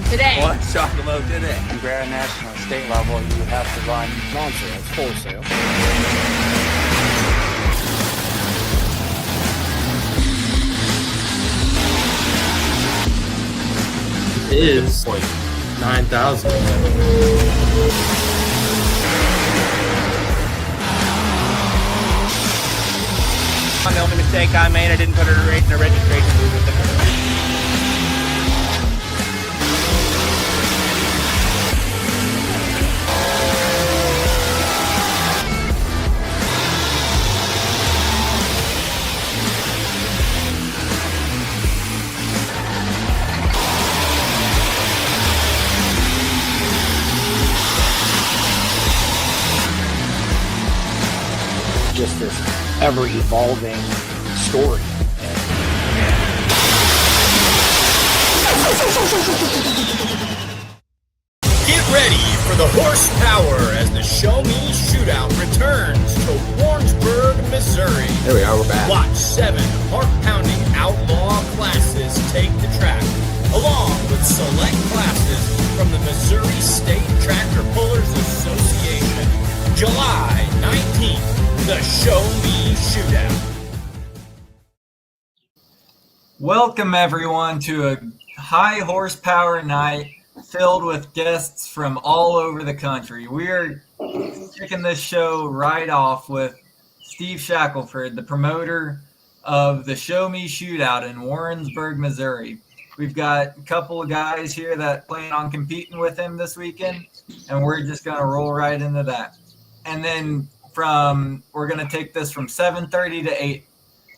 today. One chocolate today. You wear a national and state level, you have to run non-sales, wholesale. Is like 9,000. The only mistake I made, I didn't put a rate in the registration booth with the car. Just this ever-evolving story. Get ready for the horsepower as the Show Me Shootout returns to Warrensburg, Missouri. There we are, we're back. Watch 7 heart-pounding outlaw classes take the track, along with select classes from the Missouri State Tractor Pullers Association. July 19th. The Show Me Shootout. Welcome everyone to a high horsepower night filled with guests from all over the country. We are kicking this show right off with Steve Shackelford, the promoter of the Show Me Shootout in Warrensburg, Missouri. We've got a couple of guys here that plan on competing with him this weekend, and we're just going to roll right into that. And then we're going to take this from 7:30 to 8.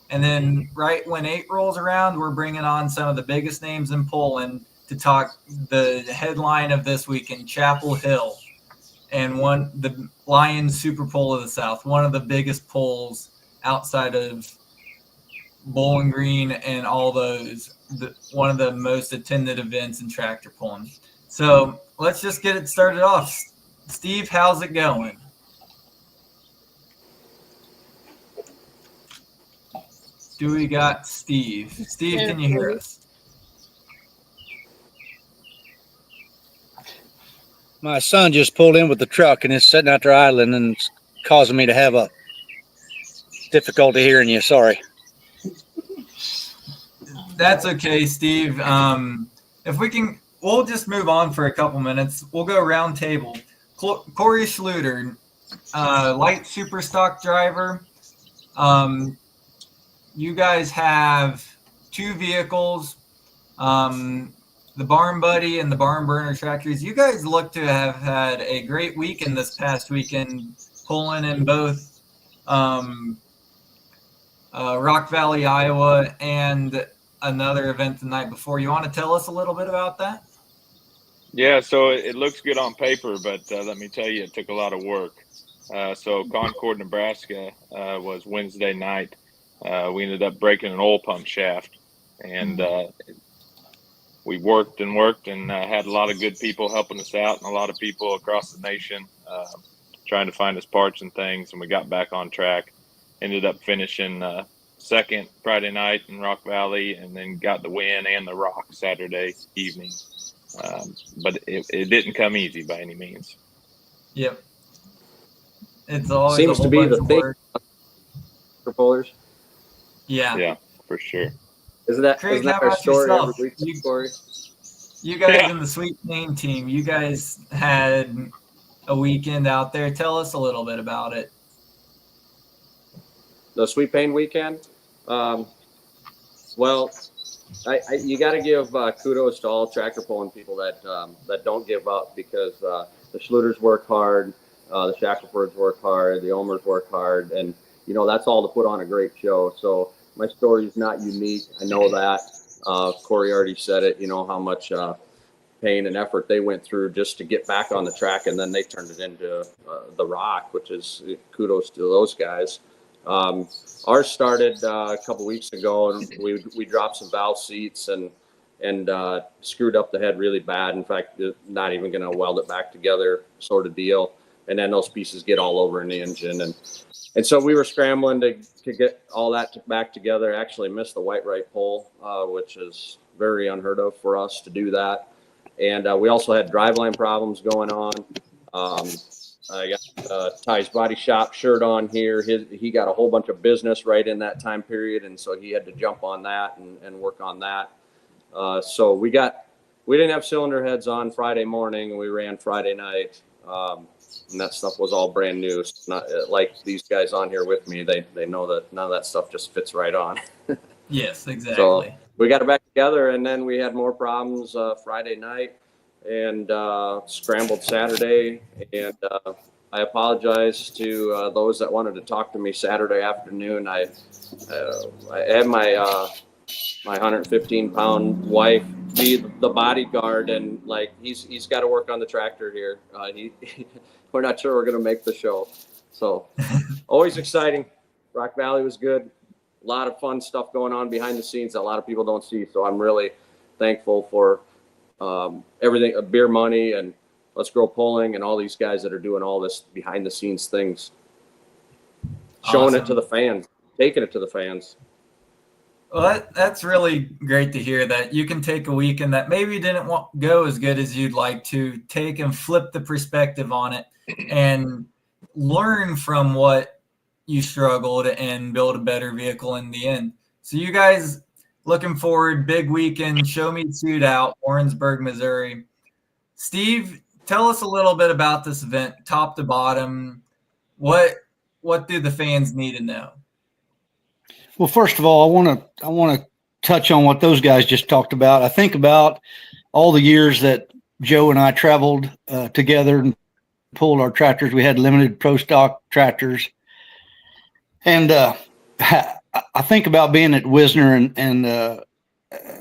And then right when 8 rolls around, we're bringing on some of the biggest names in Poland to talk the headline of this weekend, Chapel Hill, and the Lions Super Pole of the South, one of the biggest poles outside of Bowling Green and all those, one of the most attended events in tractor pulling. So let's just get it started off. Steve, how's it going? Do we got Steve? Steve, can you hear us? My son just pulled in with the truck and is sitting out there idling and it's causing me to have a difficulty hearing you. Sorry. That's okay, Steve. If we can, we'll just move on for a couple minutes. We'll go round table. Corey Schluter, light super stock driver. You guys have 2 vehicles, the Barn Buddy and the Barn Burner tractors. You guys look to have had a great weekend this past weekend, pulling in both Rock Valley, Iowa, and another event the night before. You want to tell us a little bit about that? Yeah, so it looks good on paper, but let me tell you, it took a lot of work. So Concord, Nebraska was Wednesday night. We ended up breaking an oil pump shaft, and we worked and had a lot of good people helping us out and a lot of people across the nation trying to find us parts and things, and we got back on track. Ended up finishing second Friday night in Rock Valley, and then got the win and the rock Saturday evening. But it didn't come easy by any means. Yep. It's always seems to be the thing for pullers. Yeah, for sure. Isn't that our story every week, Corey? You guys in the Sweet Pain team, you guys had a weekend out there. Tell us a little bit about it. The Sweet Pain weekend? Well, you got to give kudos to all tractor pulling people that don't give up, because the Schluters work hard, the Shacklefords work hard, the Omers work hard, and that's all to put on a great show. So my story is not unique. I know that. Corey already said it, how much pain and effort they went through just to get back on the track, and then they turned it into the rock, which is kudos to those guys. Ours started a couple weeks ago, and we dropped some valve seats and screwed up the head really bad. In fact, not even going to weld it back together, sort of deal. And then those pieces get all over in the engine, and so we were scrambling to get all that back together. Actually missed the white right pole, which is very unheard of for us to do that. And we also had driveline problems going on. I got Ty's Body Shop shirt on here. He got a whole bunch of business right in that time period, and so he had to jump on that and work on that. So we didn't have cylinder heads on Friday morning, and we ran Friday night, and that stuff was all brand new. It's not like these guys on here with me. They know that none of that stuff just fits right on. Yes, exactly. So we got it back together, and then we had more problems Friday night and scrambled Saturday. And I apologize to those that wanted to talk to me Saturday afternoon. I had my 115-pound wife be the bodyguard, and like he's got to work on the tractor here. We're not sure we're going to make the show, so always exciting. Rock Valley was good. A lot of fun stuff going on behind the scenes that a lot of people don't see. So I'm really thankful for everything, Beer Money and Let's Grow Pulling and all these guys that are doing all this behind the scenes things, showing it to the fans, taking it to the fans. Well, that's really great to hear that you can take a weekend that maybe didn't go as good as you'd like to take and flip the perspective on it and learn from what you struggled and build a better vehicle in the end. So you guys looking forward, big weekend, Show Me Suit Out, Warrensburg, Missouri. Steve, tell us a little bit about this event, top to bottom. What do the fans need to know? Well, first of all, I want to touch on what those guys just talked about. I think about all the years that Joe and I traveled together and pulled our tractors. We had limited pro stock tractors, and I think about being at Wisner and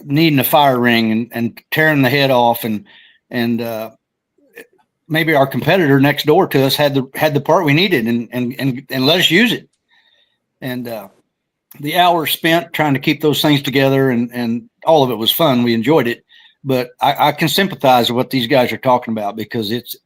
needing a fire ring and tearing the head off, and maybe our competitor next door to us had the part we needed and let us use it, and the hours spent trying to keep those things together and all of it was fun. We enjoyed it, but I can sympathize with what these guys are talking about because it's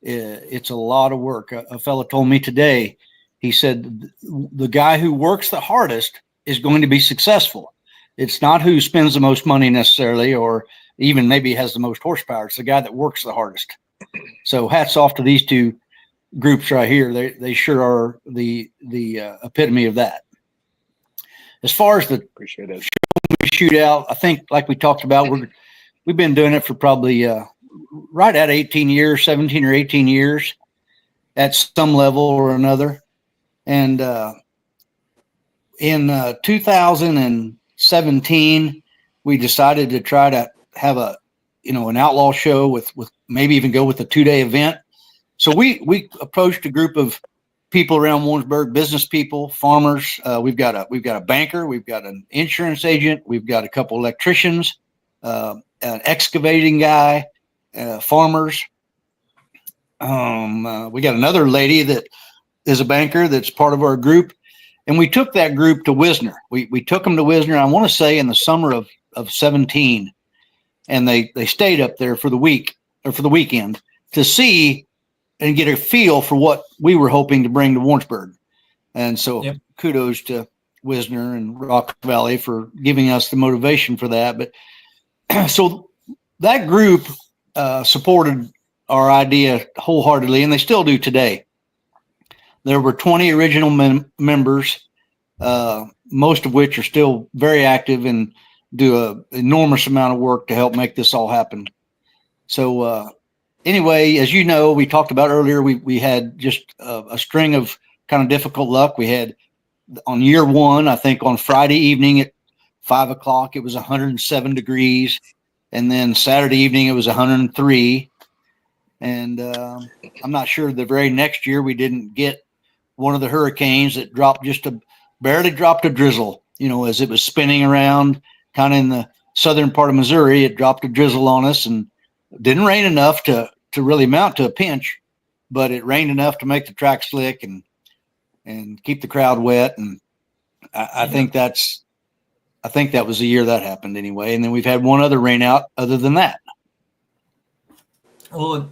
a lot of work. A fellow told me today, he said, the guy who works the hardest is going to be successful. It's not who spends the most money necessarily, or even maybe has the most horsepower. It's the guy that works the hardest. So hats off to these two groups right here. They sure are the epitome of that. As far as the Appreciate it. shootout, I think like we talked about, we've been doing it for probably right at 18 years, 17 or 18 years at some level or another. And in 2017, we decided to try to have an outlaw show with maybe even go with a 2-day event. So we approached a group of people around Warrensburg, business people, farmers. We've got a banker, we've got an insurance agent, we've got a couple electricians, an excavating guy, farmers. We got another lady that is a banker that's part of our group, and we took that group to Wisner. We took them to Wisner, I want to say in the summer of 17, and they stayed up there for the week or for the weekend to see and get a feel for what we were hoping to bring to Warrensburg. And so kudos to Wisner and Rock Valley for giving us the motivation for that. But so that group supported our idea wholeheartedly, and they still do today. There were 20 original members, most of which are still very active and do an enormous amount of work to help make this all happen. So anyway, as you know, we talked about earlier, we had just a string of kind of difficult luck. We had on year one, I think on Friday evening at 5 o'clock, it was 107 degrees. And then Saturday evening, it was 103. And I'm not sure the very next year we didn't get one of the hurricanes that barely dropped a drizzle, as it was spinning around kind of in the southern part of Missouri. It dropped a drizzle on us and didn't rain enough to really mount to a pinch, but it rained enough to make the track slick and keep the crowd wet. And I think that was the year that happened anyway. And then we've had one other rain out other than that. Well,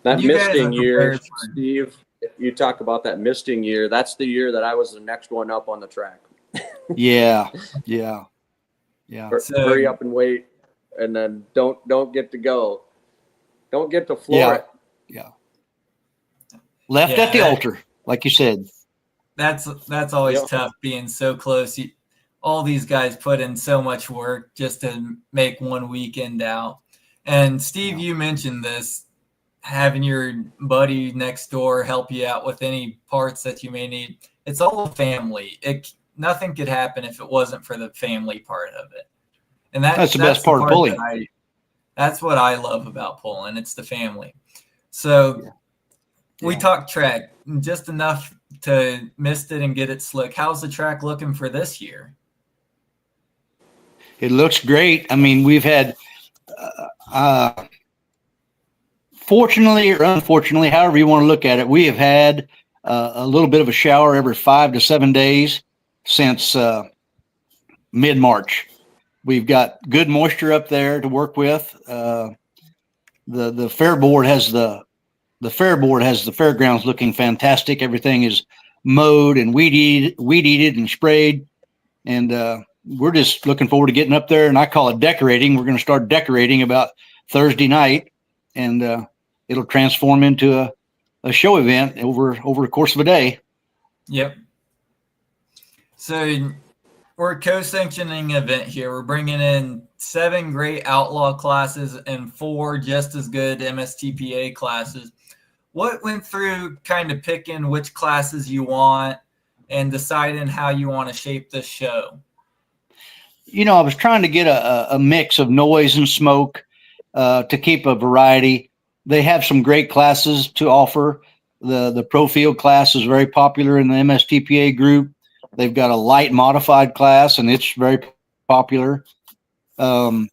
that misting year, Steve, you talk about that misting year. That's the year that I was the next one up on the track. Yeah. Hurry up and wait, and then don't get to go. Don't get to floor it. Yeah. Left at the altar, like you said. That's always Yep. tough being so close. All these guys put in so much work just to make one weekend out. And Steve, you mentioned this, having your buddy next door help you out with any parts that you may need. It's all family. Nothing could happen if it wasn't for the family part of it. And that's the best part of pulling. That's what I love about pulling. It's the family. So we talked track just enough to missed it and get it slick. How's the track looking for this year? It looks great. I mean, we've had, fortunately or unfortunately, however you want to look at it, we have had a little bit of a shower every 5 to 7 days since mid-March. We've got good moisture up there to work with. The fair board has the fairgrounds looking fantastic. Everything is mowed and weed eated and sprayed, and we're just looking forward to getting up there. And I call it decorating. We're going to start decorating about Thursday night, and it'll transform into a show event over the course of a day. Yep. So we're a co-sanctioning event here. We're bringing in 7 great outlaw classes and 4 just as good MSTPA classes. What went through kind of picking which classes you want and deciding how you want to shape this show? You know, I was trying to get a mix of noise and smoke to keep a variety. They have some great classes to offer. The Pro Field class is very popular in the MSTPA group. They've got a light modified class, and it's very popular. Of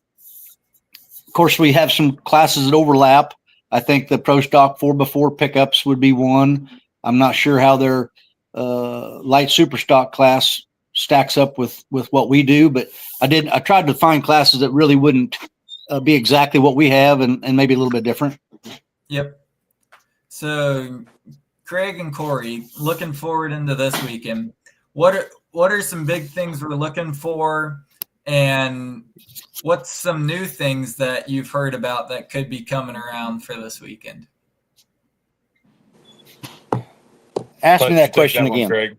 course, we have some classes that overlap. I think the Pro Stock 4x4 pickups would be one. I'm not sure how their light super stock class stacks up with what we do, but I tried to find classes that really wouldn't be exactly what we have and maybe a little bit different. Yep. So Craig and Corey, looking forward into this weekend. What are some big things we're looking for, and what's some new things that you've heard about that could be coming around for this weekend? Ask me that question again. Craig.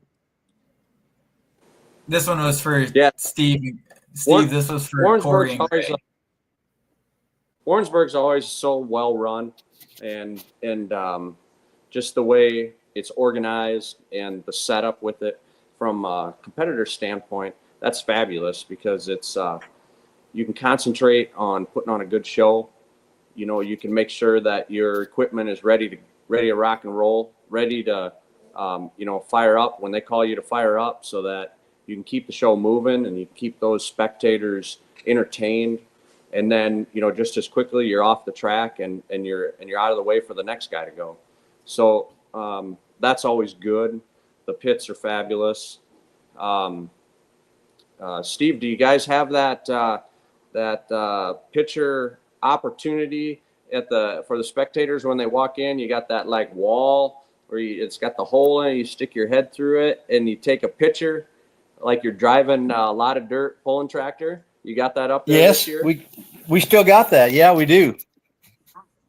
This one was for Steve. This was for Corey and Craig. Warrensburg's always so well run, and just the way it's organized and the setup with it from a competitor standpoint, that's fabulous because it's you can concentrate on putting on a good show. You know, you can make sure that your equipment is ready to rock and roll, ready to fire up when they call you to fire up, so that you can keep the show moving and you keep those spectators entertained. And then, just as quickly you're off the track and you're out of the way for the next guy to go. So that's always good. The pits are fabulous. Steve, do you guys have that picture opportunity for the spectators when they walk in? You got that like wall where it's got the hole in it. You stick your head through it and you take a picture like you're driving a lot of dirt pulling tractor. You got that up there this year? we still got that. Yeah, we do.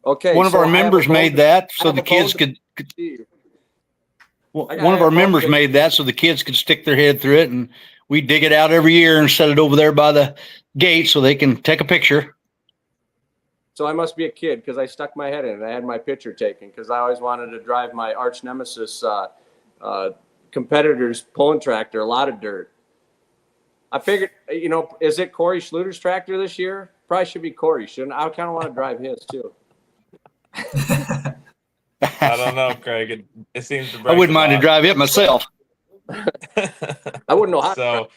Okay. One of our members made that so the kids could. One of our members made that so the kids could stick their head through it, and we dig it out every year and set it over there by the gate so they can take a picture. So I must be a kid because I stuck my head in it. I had my picture taken because I always wanted to drive my arch nemesis competitor's pulling tractor, a lot of dirt. I figured, is it Corey Schluter's tractor this year? Probably should be Corey, shouldn't I? I kind of want to drive his too. I don't know, Craig. It seems to. I wouldn't mind to drive it myself. I wouldn't know how. So,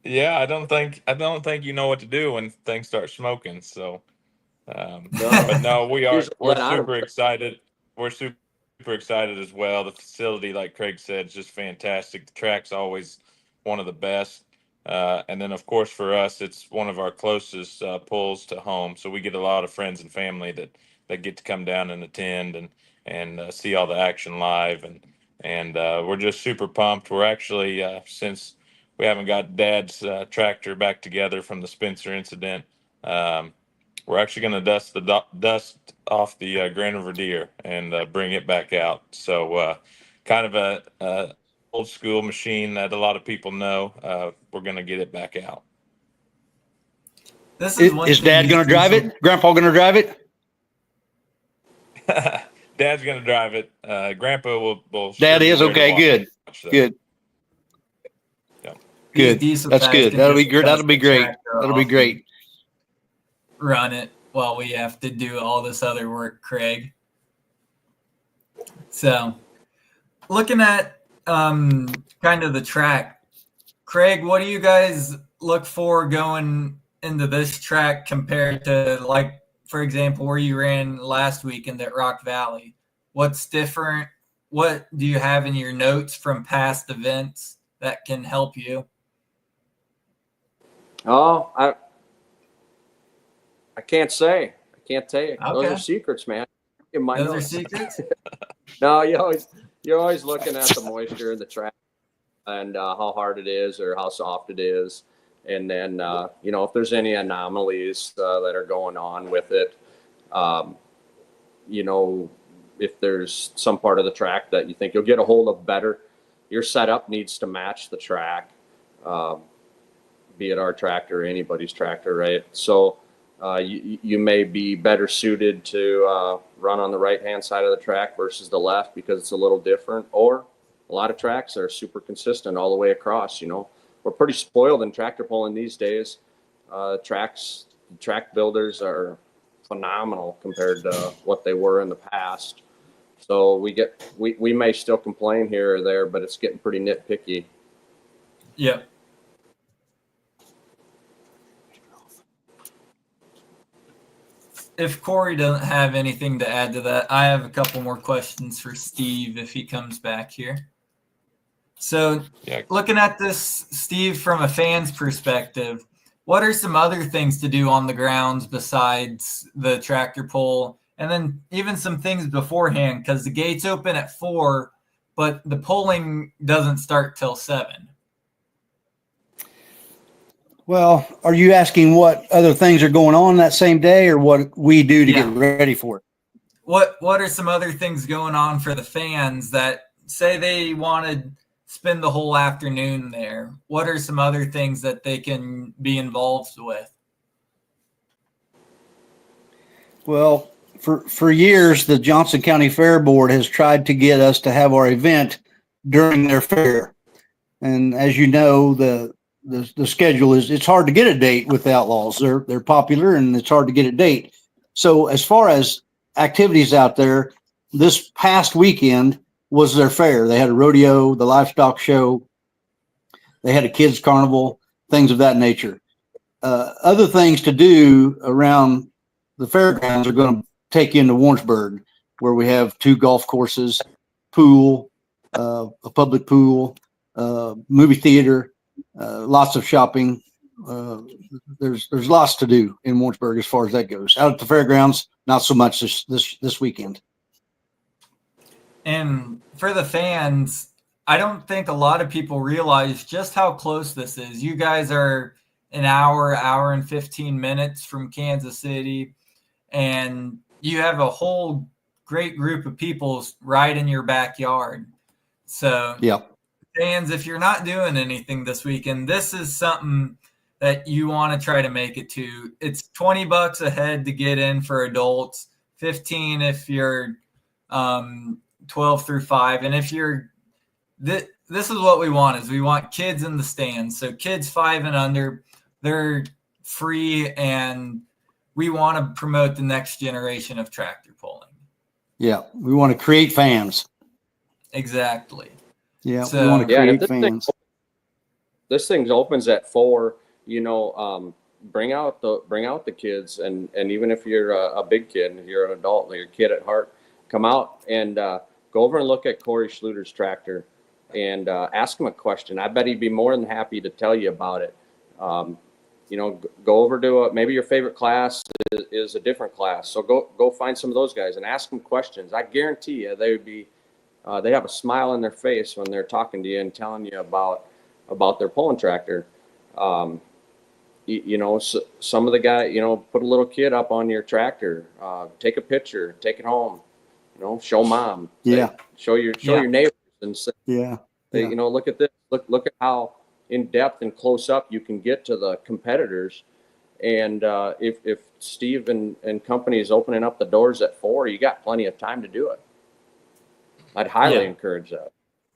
yeah, I don't think you know what to do when things start smoking. So, but no, we're super excited. We're super excited as well. The facility, like Craig said, is just fantastic. The track's always one of the best. And then, of course, for us, it's one of our closest pulls to home. So we get a lot of friends and family that get to come down and attend and see all the action live. And we're just super pumped. We're actually, since we haven't got Dad's tractor back together from the Spencer incident, we're actually going to dust the dust off the Grand River Deer and bring it back out. So kind of a old school machine that a lot of people know. We're going to get it back out. This is one Is thing Dad you going to see drive from- it? Grandpa going to drive it? Dad's going to drive it. Grandpa will Dad sure be is? there to Okay, good. watch that. Good. Yeah. these Good. diesel That's guys good. can That'll be just great. That'll dust be the great. tractor That'll be off great. and run it while we have to do all this other work, Craig. So, looking at kind of the track, Craig, what do you guys look for going into this track compared to, like, for example, where you ran last weekend at Rock Valley? What's different? What do you have in your notes from past events that can help you? Oh, I can't say. I can't tell you. Those Okay. are secrets, man. In my Those are notes. secrets? No, you're always looking at the moisture in the track and how hard it is or how soft it is, and then if there's any anomalies that are going on with it, if there's some part of the track that you think you'll get a hold of better, your setup needs to match the track, be it our tractor or anybody's tractor, right? So you may be better suited to run on the right-hand side of the track versus the left because it's a little different, or a lot of tracks are super consistent all the way across. We're pretty spoiled in tractor pulling these days. Track builders are phenomenal compared to what they were in the past. So we may still complain here or there, but it's getting pretty nitpicky. Yep. If Corey doesn't have anything to add to that, I have a couple more questions for Steve if he comes back here. So, looking at this, Steve, from a fan's perspective, what are some other things to do on the grounds besides the tractor pull? And then even some things beforehand, because the gates open at 4, but the pulling doesn't start till 7. Well, are you asking what other things are going on that same day or what we do to get ready for it? What are some other things going on for the fans that say they want to spend the whole afternoon there? What are some other things that they can be involved with? Well, for years, the Johnson County Fair Board has tried to get us to have our event during their fair. And as you know, the schedule it's hard to get a date with the Outlaws. They're popular and it's hard to get a date. So as far as activities out there, this past weekend was their fair. They had a rodeo, the livestock show. They had a kids carnival, things of that nature. Other things to do around the fairgrounds are going to take you into Warrensburg, where we have 2 golf courses, pool, a public pool, movie theater, lots of shopping. There's lots to do in Warrensburg as far as that goes. Out at the fairgrounds, not so much this weekend. And for the fans, I don't think a lot of people realize just how close this is. You guys are an hour and 15 minutes from Kansas City, and you have a whole great group of people right in your backyard. So, fans, if you're not doing anything this weekend, this is something that you want to try to make it to. It's $20 a head to get in for adults, 15 if you're 12 through 5. And if you're this is what we want is we want kids in the stands. So kids 5 and under, they're free, and we want to promote the next generation of tractor pulling. Yeah, we want to create fans. Exactly. Yeah, so, we want to create fans. This thing opens at 4. Bring out the kids, and even if you're a big kid and you're an adult, you're a kid at heart, come out and go over and look at Corey Schluter's tractor and ask him a question. I bet he'd be more than happy to tell you about it. Go over to maybe your favorite class is a different class. So go find some of those guys and ask them questions. I guarantee you they have a smile on their face when they're talking to you and telling you about their pulling tractor. some of the guy, put a little kid up on your tractor, take a picture, take it home, show mom, Yeah. show your neighbors and say, Yeah. hey, look at this, look at how in depth and close up you can get to the competitors. And if Steve and company is opening up the doors at 4, you got plenty of time to do it. I'd highly encourage that.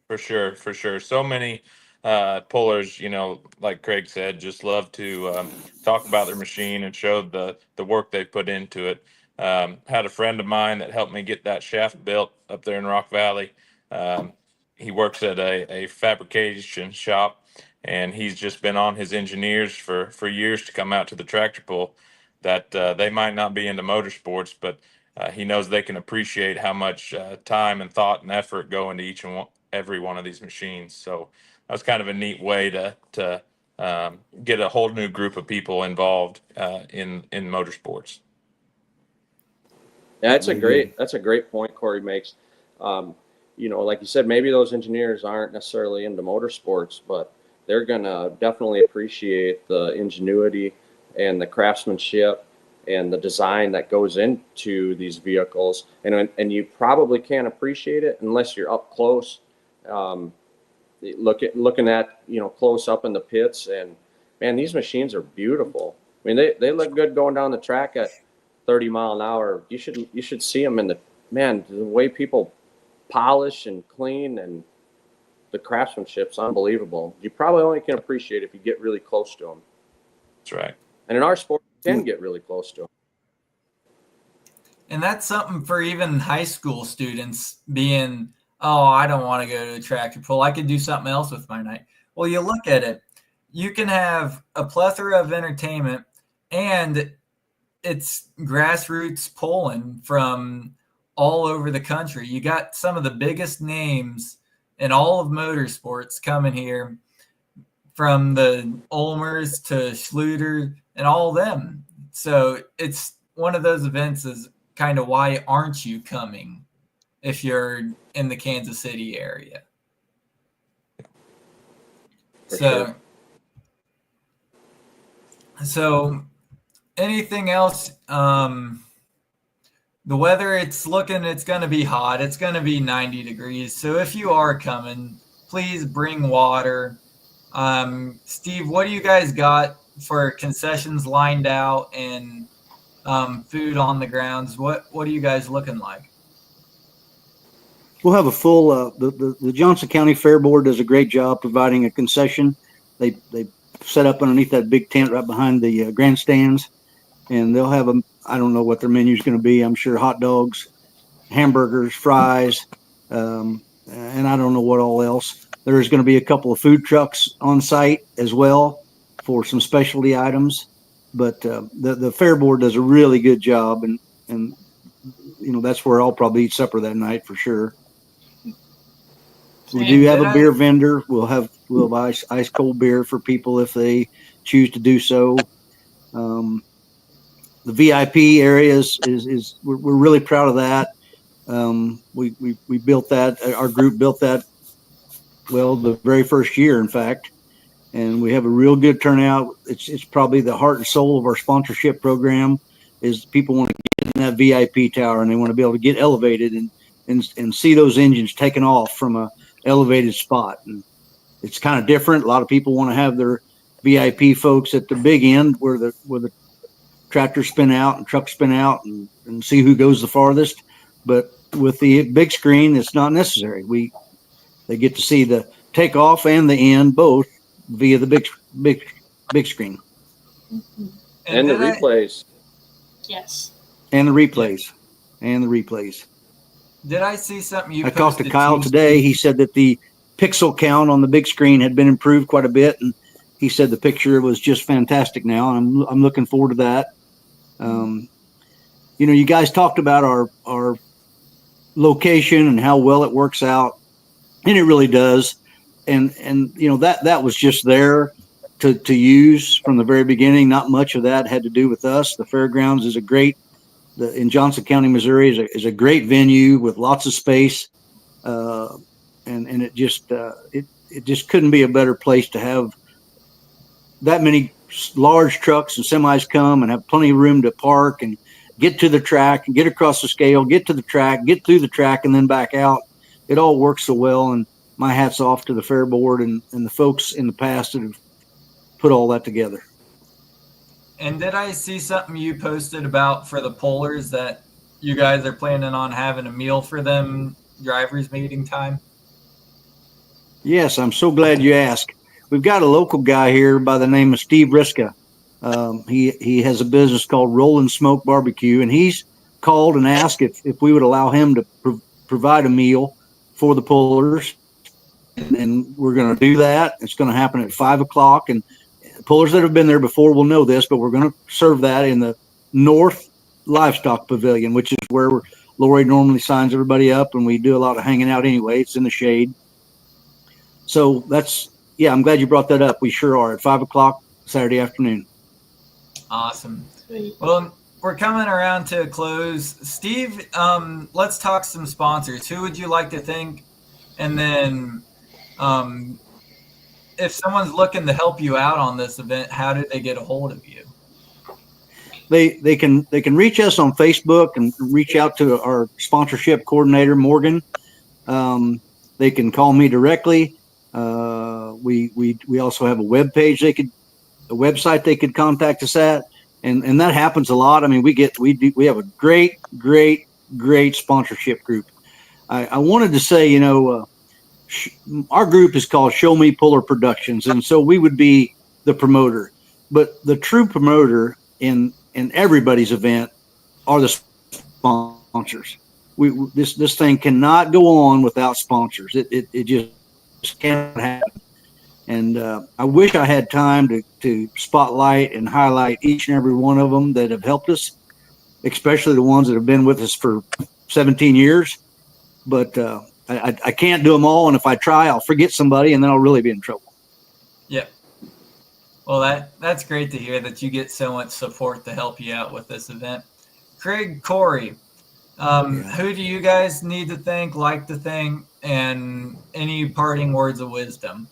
For sure, for sure. So many pullers, like Craig said, just love to talk about their machine and show the work they put into it. Had a friend of mine that helped me get that shaft built up there in Rock Valley. He works at a fabrication shop, and he's just been on his engineers for years to come out to the tractor pull. That they might not be into motorsports, but he knows they can appreciate how much time and thought and effort go into each and every one of these machines. So that's kind of a neat way to get a whole new group of people involved in motorsports. Yeah, that's a great point Corey makes. Like you said, maybe those engineers aren't necessarily into motorsports, but they're gonna definitely appreciate the ingenuity and the craftsmanship and the design that goes into these vehicles. And you probably can't appreciate it unless you're up close, looking at close up in the pits. And man, these machines are beautiful. I mean, they look good going down the track at 30 mile an hour. You should see them the way people polish and clean, and the craftsmanship's unbelievable. You probably only can appreciate it if you get really close to them. That's right. And in our sport, you can get really close to them. And that's something for even high school students being, oh, I don't want to go to a tractor pull. I could do something else with my night. Well, you look at it. You can have a plethora of entertainment, and it's grassroots pulling from all over the country. You got some of the biggest names in all of motorsports coming here, from the Ulmers to Schluter and all of them. So it's one of those events is kind of why aren't you coming if you're in the Kansas City area? So anything else? The weather, it's going to be hot. It's going to be 90 degrees. So if you are coming, please bring water. Steve, what do you guys got for concessions lined out and food on the grounds? What are you guys looking like? We'll have a full, the Johnson County Fair Board does a great job providing a concession. They set up underneath that big tent right behind the grandstands, and they'll have I don't know what their menu is going to be. I'm sure hot dogs, hamburgers, fries, and I don't know what all else. There's going to be a couple of food trucks on site as well for some specialty items. But the Fair Board does a really good job, and that's where I'll probably eat supper that night for sure. We do have a beer vendor. We'll have ice cold beer for people if they choose to do so. The VIP areas is we're really proud of that. We built that. Our group built that. Well, the very first year, in fact, and we have a real good turnout. It's probably the heart and soul of our sponsorship program. Is people want to get in that VIP tower, and they want to be able to get elevated and see those engines taken off from a elevated spot. And it's kind of different. A lot of people want to have their VIP folks at the big end where the tractors spin out and trucks spin out and see who goes the farthest. But with the big screen, it's not necessary. They get to see the takeoff and the end both via the big screen. And the replays. Yes. And the replays. Did I see something I talked to Kyle today. He said that the pixel count on the big screen had been improved quite a bit, and he said the picture was just fantastic now, and I'm looking forward to that. You guys talked about our location and how well it works out, and it really does. And that was just there to use from the very beginning. Not much of that had to do with us. The fairgrounds is in Johnson County, Missouri, is a great venue with lots of space, and it just couldn't be a better place to have that many large trucks and semis come and have plenty of room to park and get to the track and get across the scale, get to the track, get through the track, and then back out. It all works so well. And my hat's off to the fair board and the folks in the past that have put all that together. And did I see something you posted about for the pullers that you guys are planning on having a meal for them drivers meeting time? Yes, I'm so glad you asked. We've got a local guy here by the name of Steve Riska. He has a business called Rollin' Smoke Barbecue, and he's called and asked if we would allow him to provide a meal for the pullers. And we're going to do that. It's going to happen at 5 o'clock. And pullers that have been there before will know this, but we're going to serve that in the North Livestock Pavilion, which is where Lori normally signs everybody up, and we do a lot of hanging out anyway. It's in the shade. So I'm glad you brought that up. We sure are at 5 o'clock Saturday afternoon. Awesome. Well, we're coming around to a close. Steve, let's talk some sponsors. Who would you like to thank? And then if someone's looking to help you out on this event, how do they get a hold of you? They can reach us on Facebook and reach out to our sponsorship coordinator, Morgan. They can call me directly. We also have a website they could contact us at, and that happens a lot. I mean, we have a great sponsorship group. I wanted to say, our group is called Show Me Puller Productions, and so we would be the promoter. But the true promoter in everybody's event are the sponsors. This thing cannot go on without sponsors. It just can't happen. And I wish I had time to spotlight and highlight each and every one of them that have helped us, especially the ones that have been with us for 17 years. But I can't do them all, and if I try, I'll forget somebody, and then I'll really be in trouble. Yep. Well, that's great to hear that you get so much support to help you out with this event. Craig, Corey, who do you guys need to thank, like to thank, and any parting words of wisdom?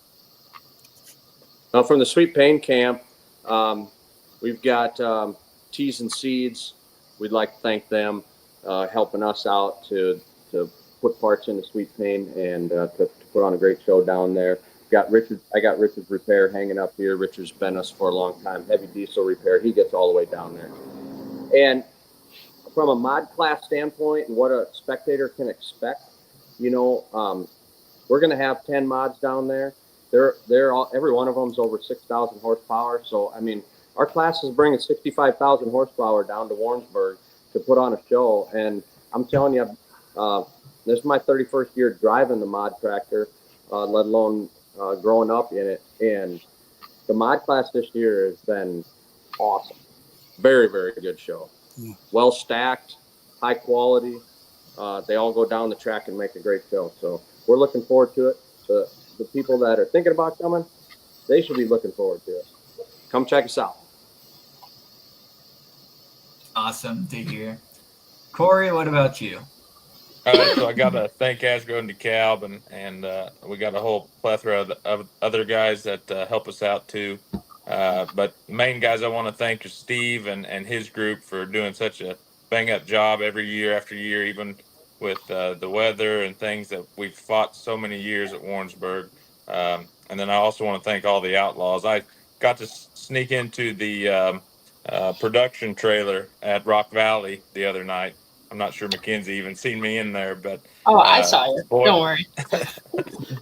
Now, from the Sweet Pain Camp, we've got Teas and Seeds. We'd like to thank them helping us out to put parts into Sweet Pain and to put on a great show down there. I got Richard's Repair hanging up here. Richard's been us for a long time. Heavy diesel repair. He gets all the way down there. And from a mod class standpoint and what a spectator can expect, we're going to have 10 mods down there. They're all, every one of them is over 6,000 horsepower. So, I mean, our class is bringing 65,000 horsepower down to Warrensburg to put on a show. And I'm telling you, this is my 31st year driving the mod tractor, let alone growing up in it. And the mod class this year has been awesome. Very, very good show. Yeah. Well stacked, high quality. They all go down the track and make a great show. So we're looking forward to it. The people that are thinking about coming, they should be looking forward to it. Come check us out. Awesome to hear. Corey, what about you? So I got to thank Asgrow and DeKalb, and we got a whole plethora of other guys that help us out too. But the main guys I want to thank are Steve and his group for doing such a bang-up job every year after year, even with the weather and things that we've fought so many years at Warrensburg. And then I also want to thank all the outlaws. I got to sneak into the production trailer at Rock Valley the other night. I'm not sure Mackenzie even seen me in there, but I saw you. Boy, don't worry.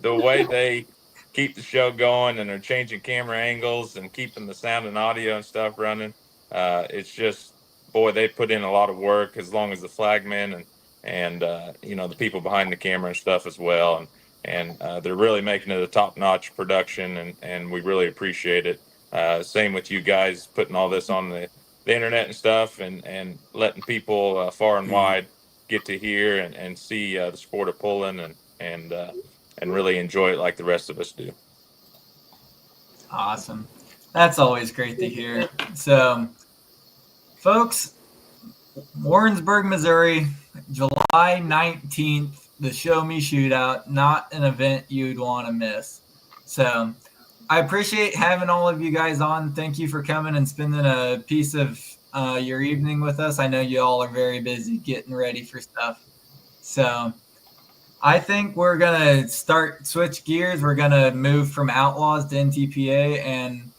The way they keep the show going and they're changing camera angles and keeping the sound and audio and stuff running, it's just, boy, they put in a lot of work, as long as the flagmen and the people behind the camera and stuff as well, and they're really making it a top-notch production, and we really appreciate it. Same with you guys putting all this on the internet and stuff, and letting people far and wide get to hear and see the sport of pulling and really enjoy it like the rest of us do. Awesome. That's always great to hear. So, folks, Warrensburg, Missouri, July 19th, the Show Me Shootout, not an event you'd want to miss. So, I appreciate having all of you guys on. Thank you for coming and spending a piece of your evening with us. I know you all are very busy getting ready for stuff. So I think we're going to switch gears. We're going to move from Outlaws to NTPA, and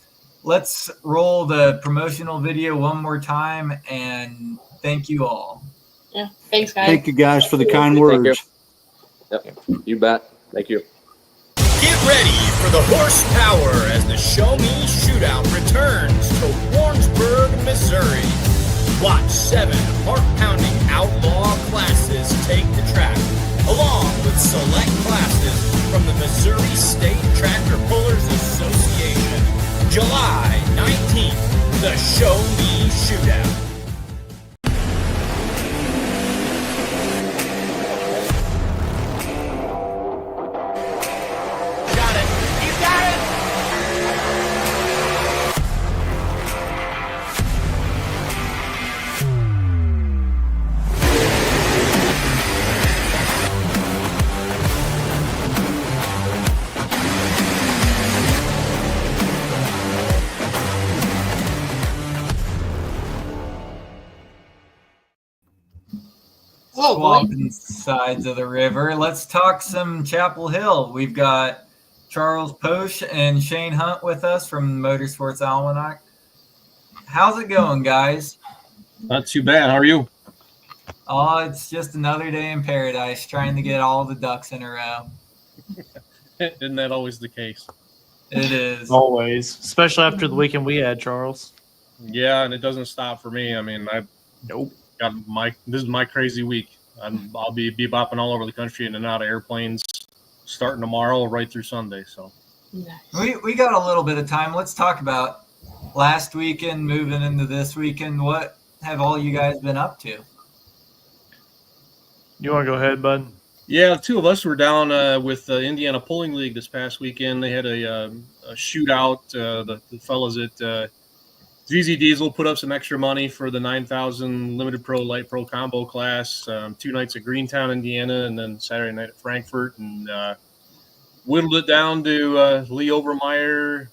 let's roll the promotional video one more time, and thank you all. Yeah. Thanks, guys. Thank you guys for the kind Thank you. words. Yep, you bet. Thank you. Get ready for the horsepower as the Show Me Shootout returns to Warrensburg, Missouri. Watch 7 heart-pounding outlaw classes take the track, along with select classes from the Missouri State Tractor Pullers Association. July 19th, the Show Me Shootout. Oh, boy. Swapping sides of the river. Let's talk some Chapel Hill. We've got Charles Posh and Shane Hunt with us from Motorsports Almanac. How's it going, guys? Not too bad. How are you? Oh, it's just another day in paradise, trying to get all the ducks in a row. Isn't that always the case? It is. Always, especially after the weekend we had, Charles. Yeah, and it doesn't stop for me. I mean, this is my crazy week. I'll be bebopping all over the country in and out of airplanes starting tomorrow right through Sunday. So Nice. We got a little bit of time. Let's talk about last weekend, moving into this weekend. What have all you guys been up to? You want to go ahead, bud? yeah, two of us were down with the Indiana Pulling League this past weekend. They had a shootout. The fellas at ZZ Diesel put up some extra money for the 9,000 Limited Pro Light Pro Combo class. 2 nights at Greentown, Indiana, and then Saturday night at Frankfurt, and whittled it down to Lee Overmeyer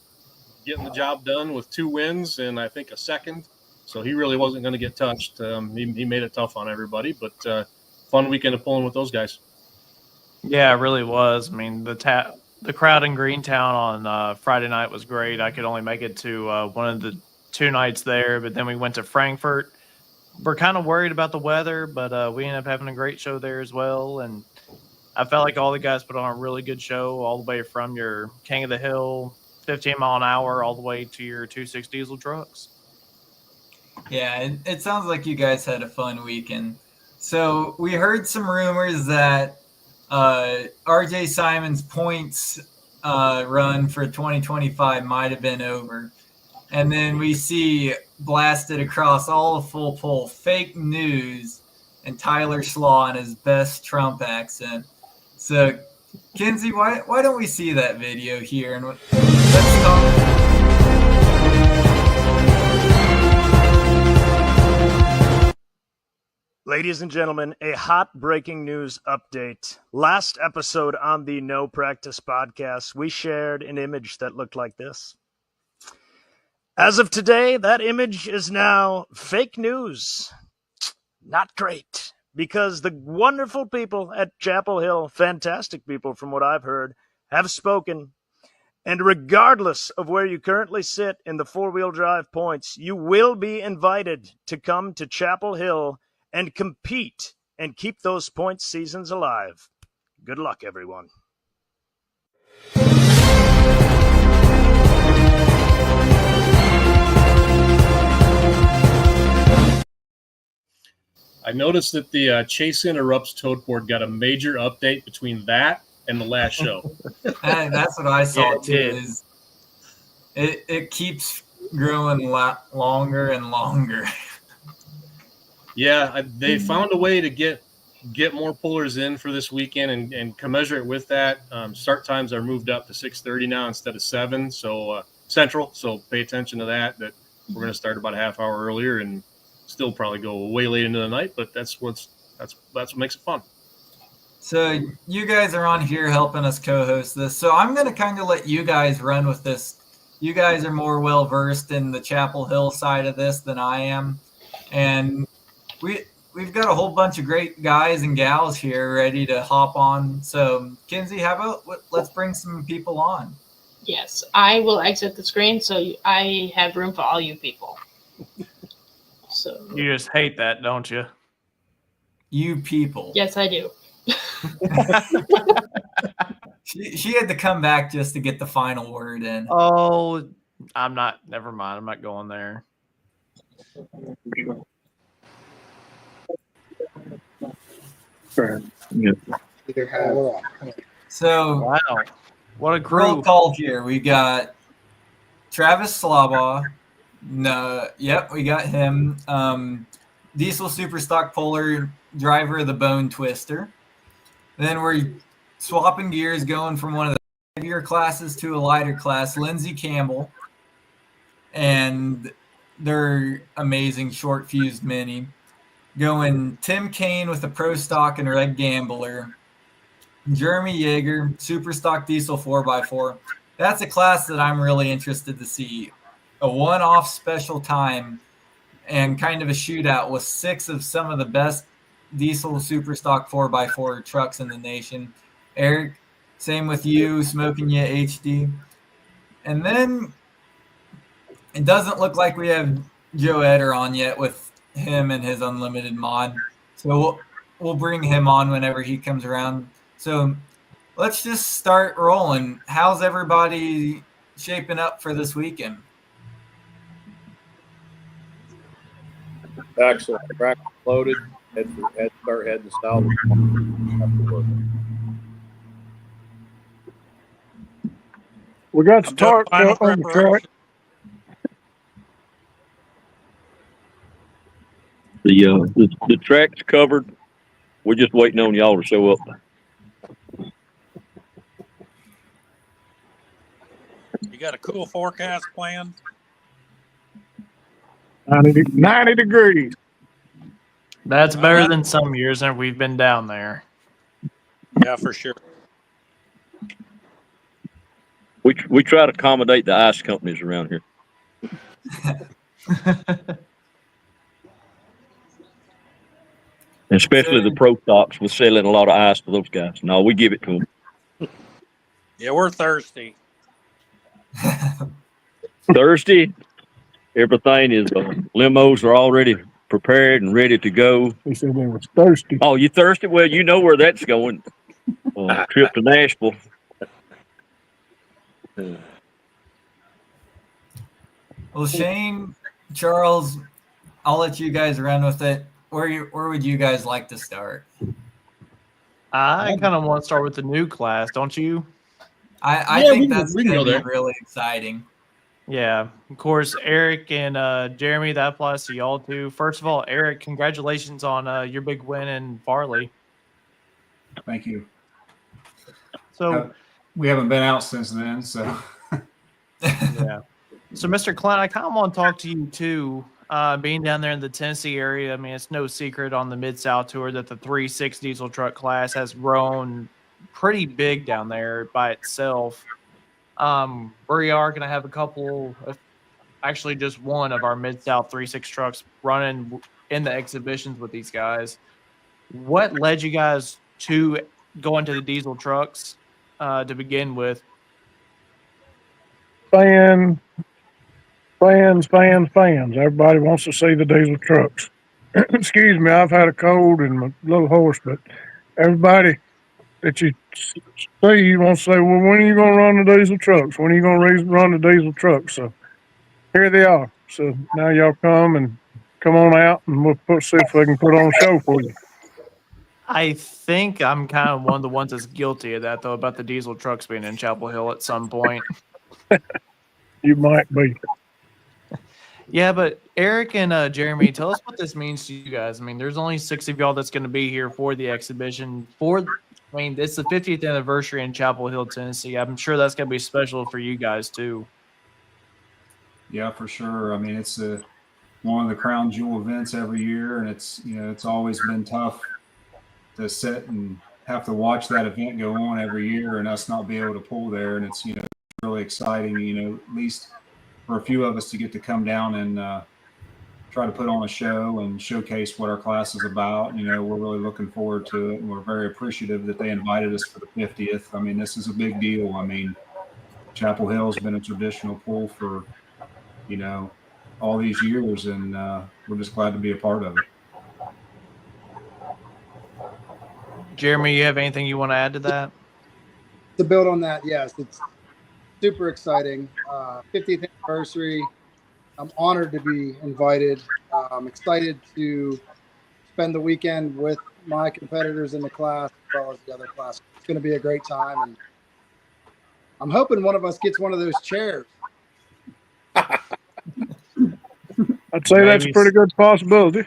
getting the job done with 2 wins and I think a second. So he really wasn't going to get touched. He made it tough on everybody, but fun weekend of pulling with those guys. Yeah, it really was. I mean, the crowd in Greentown on Friday night was great. I could only make it to one of the 2 nights there, but then we went to Frankfurt. We're kind of worried about the weather, but we ended up having a great show there as well. And I felt like all the guys put on a really good show, all the way from your King of the Hill 15 mile an hour all the way to your 2.6 diesel trucks. Yeah, it sounds like you guys had a fun weekend. So we heard some rumors that RJ Simon's points run for 2025 might have been over. And then we see blasted across all of Full Pull fake news and Tyler Slaw in his best Trump accent. So, Kinsey, why don't we see that video here? And let's talk. Ladies and gentlemen, a hot breaking news update. Last episode on the No Practice podcast, we shared an image that looked like this. As of today, that image is now fake news. Not great, because the wonderful people at Chapel Hill, fantastic people from what I've heard, have spoken. And regardless of where you currently sit in the four-wheel drive points, you will be invited to come to Chapel Hill and compete and keep those points seasons alive. Good luck, everyone. I noticed that the Chase Interrupts tote board got a major update between that and the last show. And that's what I saw Yeah, it too. did. Is it keeps growing longer and longer. Yeah, they found a way to get more pullers in for this weekend and commensurate with that. Start times are moved up to 6:30 now instead of 7, so Central. So pay attention to that. That we're going to start about a half hour earlier and still probably go way late into the night, but that's what makes it fun. So you guys are on here helping us co-host this. So I'm going to kind of let you guys run with this. You guys are more well versed in the Chapel Hill side of this than I am, and we've got a whole bunch of great guys and gals here ready to hop on. So Kinsey, how about let's bring some people on? Yes, I will exit the screen so I have room for all you people. So You just hate that, don't you? You people. Yes, I do. She had to come back just to get the final word in. Oh, I'm not. Never mind. I'm not going there. So wow, what a roll crew! call here. We got Travis Slabaugh. No, yep, we got him. Diesel Superstock Polar driver of the Bone Twister. Then we're swapping gears, going from one of the heavier classes to a lighter class. Lindsey Campbell, and their amazing short fused mini. Going Tim Kane with the Pro Stock and Red Gambler. Jeremy Yeager, Super Stock Diesel 4x4. That's a class that I'm really interested to see. A one-off special time and kind of a shootout with 6 of some of the best diesel Super Stock 4x4 trucks in the nation. Eric, same with you, Smoking Ya HD. And then it doesn't look like we have Joe Eder on yet with him and his unlimited mod. So we'll bring him on whenever he comes around. So let's just start rolling. How's everybody shaping up for this weekend? Excellent. Track loaded. Start heading south. We got the tarp up on the truck. The track's covered. We're just waiting on y'all to show up. You got a cool forecast plan? 90 degrees. That's better than some years, and we've been down there. Yeah, for sure. We try to accommodate the ice companies around here. Especially the Pro Stocks. We're selling a lot of ice to those guys. No, we give it to them. Yeah, we're thirsty. Thursday, everything is limos are already prepared and ready to go. He said they was thirsty. Oh, you thirsty? Well, you know where that's going. Trip to Nashville. Well, Shane, Charles, I'll let you guys run with it. Where would you guys like to start? I kind of want to start with the new class, don't you? I think that's going to be really exciting. Yeah, of course, Eric and Jeremy, that applies to y'all too. First of all, Eric, congratulations on your big win in Farley. Thank you. So we haven't been out since then, so yeah. So, Mr. Clint, I kind of want to talk to you too. Being down there in the Tennessee area, I mean, it's no secret on the Mid-South Tour that the 3.6 diesel truck class has grown pretty big down there by itself. We are going to have a couple, actually just one of our Mid-South 3.6 trucks running in the exhibitions with these guys. What led you guys to go into the diesel trucks to begin with? Fans. Everybody wants to see the diesel trucks. Excuse me, I've had a cold and my little hoarse, but everybody that you see, you want to say, well, when are you going to run the diesel trucks? When are you going to run the diesel trucks? So here they are. So now y'all come on out and we'll see if we can put on a show for you. I think I'm kind of one of the ones that's guilty of that, though, about the diesel trucks being in Chapel Hill at some point. You might be. Yeah, but Eric and Jeremy, tell us what this means to you guys. I mean, there's only 6 of y'all that's going to be here for the exhibition. It's the 50th anniversary in Chapel Hill, Tennessee. I'm sure that's going to be special for you guys, too. yeah, for sure. I mean, it's one of the crown jewel events every year, and it's always been tough to sit and have to watch that event go on every year and us not be able to pull there. And it's, really exciting, at least for a few of us to get to come down and try to put on a show and showcase what our class is about. We're really looking forward to it, and we're very appreciative that they invited us for the 50th. I mean, this is a big deal. I mean, Chapel Hill has been a traditional pool for, all these years, and we're just glad to be a part of it. Jeremy, you have anything you want to add to that? To build on that, yes, it's super exciting. 50th anniversary. I'm honored to be invited. I'm excited to spend the weekend with my competitors in the class as well as the other classes. It's going to be a great time, and I'm hoping one of us gets one of those chairs. I'd say that's a pretty good possibility.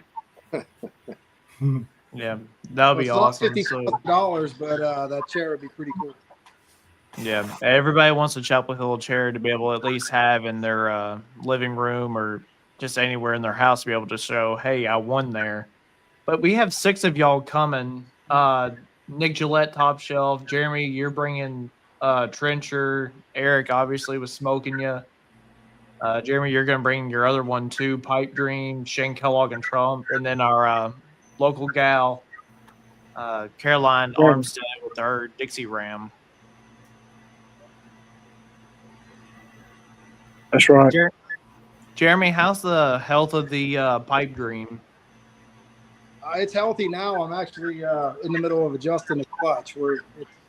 Yeah, that would be awesome. $50, but that chair would be pretty cool. Yeah, everybody wants a Chapel Hill chair to be able to at least have in their living room or just anywhere in their house to be able to show, hey, I won there. But we have 6 of y'all coming. Nick Gillette, Top Shelf. Jeremy, you're bringing Trencher. Eric, obviously, was smoking you. Jeremy, you're going to bring your other one, too, Pipe Dream, Shane Kellogg, and Trump. And then our local gal, Caroline Armstead, with her Dixie Ram. That's right. Jeremy, how's the health of the Pipe Dream? It's healthy now. I'm actually in the middle of adjusting the clutch.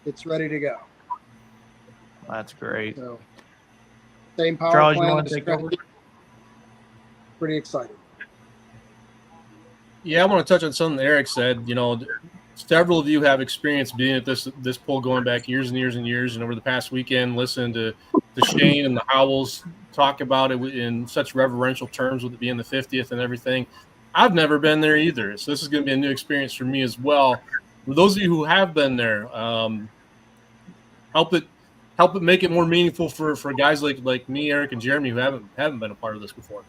It's ready to go. That's great. So, same power Charles, plant. you want to take over? Pretty excited. Yeah, I want to touch on something Eric said. Several of you have experience being at this pool going back years and years and years. And over the past weekend, listening to Shane and the Howells talk about it in such reverential terms, with it being the 50th and everything. I've never been there either, so this is going to be a new experience for me as well. For those of you who have been there, help it make it more meaningful for guys like me, Eric, and Jeremy who haven't been a part of this before.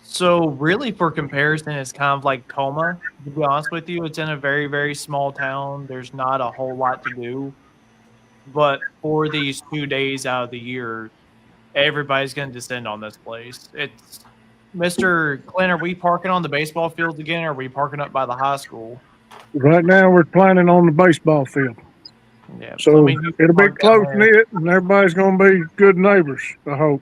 So really, for comparison, it's kind of like Toma. To be honest with you, it's in a very, very small town. There's not a whole lot to do. But for these 2 days out of the year, everybody's going to descend on this place. It's Mr. Clint, are we parking on the baseball field again, or are we parking up by the high school? Right now, we're planning on the baseball field. Yeah. So it'll be close knit, and everybody's going to be good neighbors, I hope.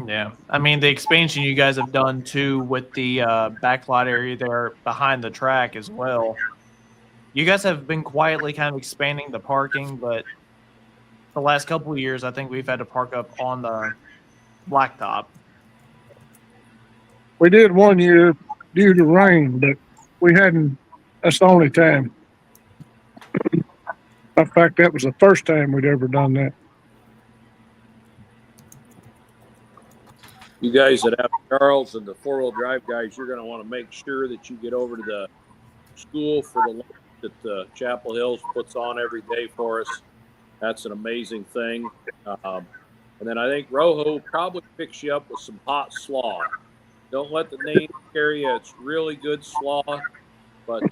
Yeah. I mean, the expansion you guys have done, too, with the backlot area there behind the track as well. You guys have been quietly kind of expanding the parking, but the last couple of years, I think we've had to park up on the blacktop. We did one year due to rain, but we hadn't. That's the only time. In fact, that was the first time we'd ever done that. You guys that have Charles and the 4-wheel drive guys, you're going to want to make sure that you get over to the school for the lunch that Chapel Hills puts on every day for us. That's an amazing thing. And then I think Rojo probably picks you up with some hot slaw. Don't let the name scare you. It's really good slaw, but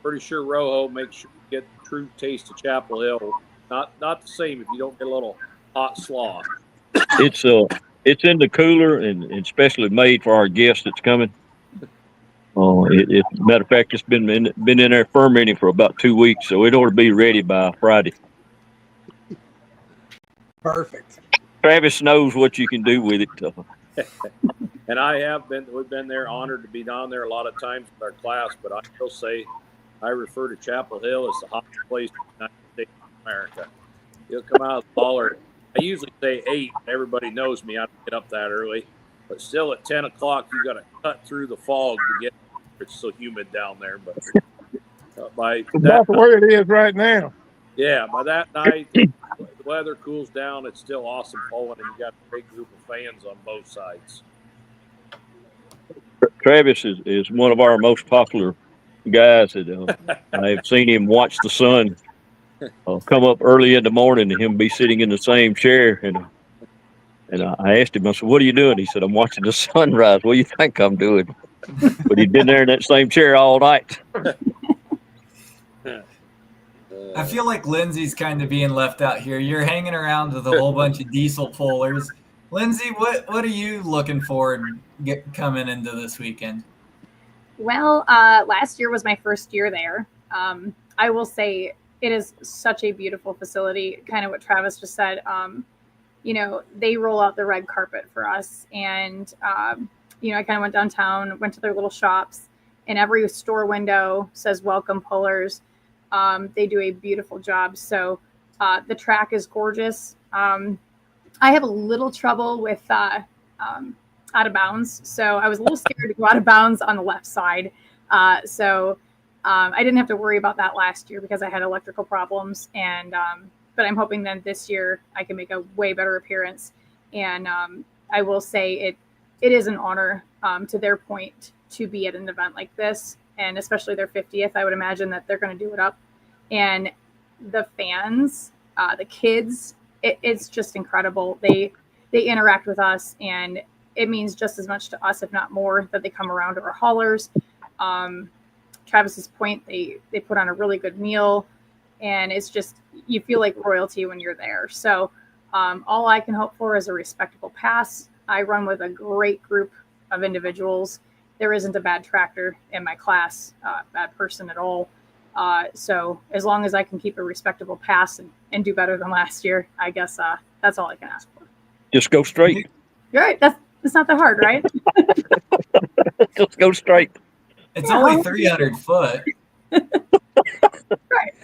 pretty sure Rojo makes sure you get the true taste of Chapel Hill. Not the same if you don't get a little hot slaw. It's in the cooler and specially made for our guests that's coming. Matter of fact, it's been in there fermenting for about 2 weeks, so it ought to be ready by Friday. Perfect. Travis knows what you can do with it. And we've been there, honored to be down there a lot of times with our class, but I will say I refer to Chapel Hill as the hottest place in the United States of America. You'll come out of the baller. I usually say 8. Everybody knows me. I don't get up that early. But still at 10 o'clock, you got to cut through the fog to get – it's so humid down there. But that's the way it is right now. Yeah, by that night, the weather cools down. It's still awesome pulling, and you got a big group of fans on both sides. Travis is one of our most popular guys. I've seen him watch the sun come up early in the morning and him be sitting in the same chair. And I asked him, I said, "What are you doing?" He said, "I'm watching the sunrise." What do you think I'm doing? But he'd been there in that same chair all night. I feel like Lindsay's kind of being left out here. You're hanging around with a whole bunch of diesel pullers. Lindsay, what are you looking forward coming into this weekend? Well, last year was my first year there. I will say it is such a beautiful facility, kind of what Travis just said. They roll out the red carpet for us. And, I kind of went downtown, went to their little shops, and every store window says welcome pullers. They do a beautiful job. So the track is gorgeous. I have a little trouble with out of bounds. So I was a little scared to go out of bounds on the left side. I didn't have to worry about that last year because I had electrical problems. But I'm hoping that this year I can make a way better appearance. And I will say it is an honor to their point to be at an event like this. And especially their 50th, I would imagine that they're going to do it up. And the fans, the kids, it's just incredible. They interact with us, and it means just as much to us, if not more, that they come around to our haulers. Travis's point, they put on a really good meal, and it's just, you feel like royalty when you're there. So all I can hope for is a respectable pass. I run with a great group of individuals. There isn't a bad tractor in my class, bad person at all. So as long as I can keep a respectable pass and do better than last year, I guess that's all I can ask for. Just go straight. You're right. It's not that hard, right? Just go straight. It's only 300 foot. Right.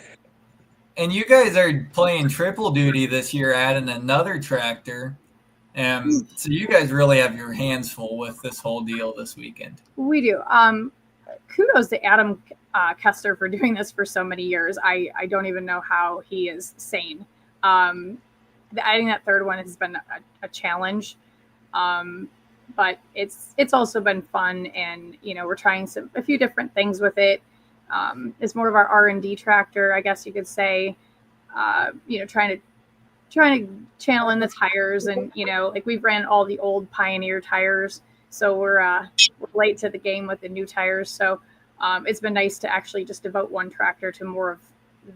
And you guys are playing triple duty this year, adding another tractor. So you guys really have your hands full with this whole deal this weekend. We do. Kudos to Adam Kester for doing this for so many years. I don't even know how he is sane. Adding that third one has been a challenge. But it's also been fun, and we're trying a few different things with it. It's more of our R&D tractor, I guess you could say. Trying to channel in the tires, and like we've ran all the old Pioneer tires, so we're late to the game with the new tires. So it's been nice to actually just devote one tractor to more of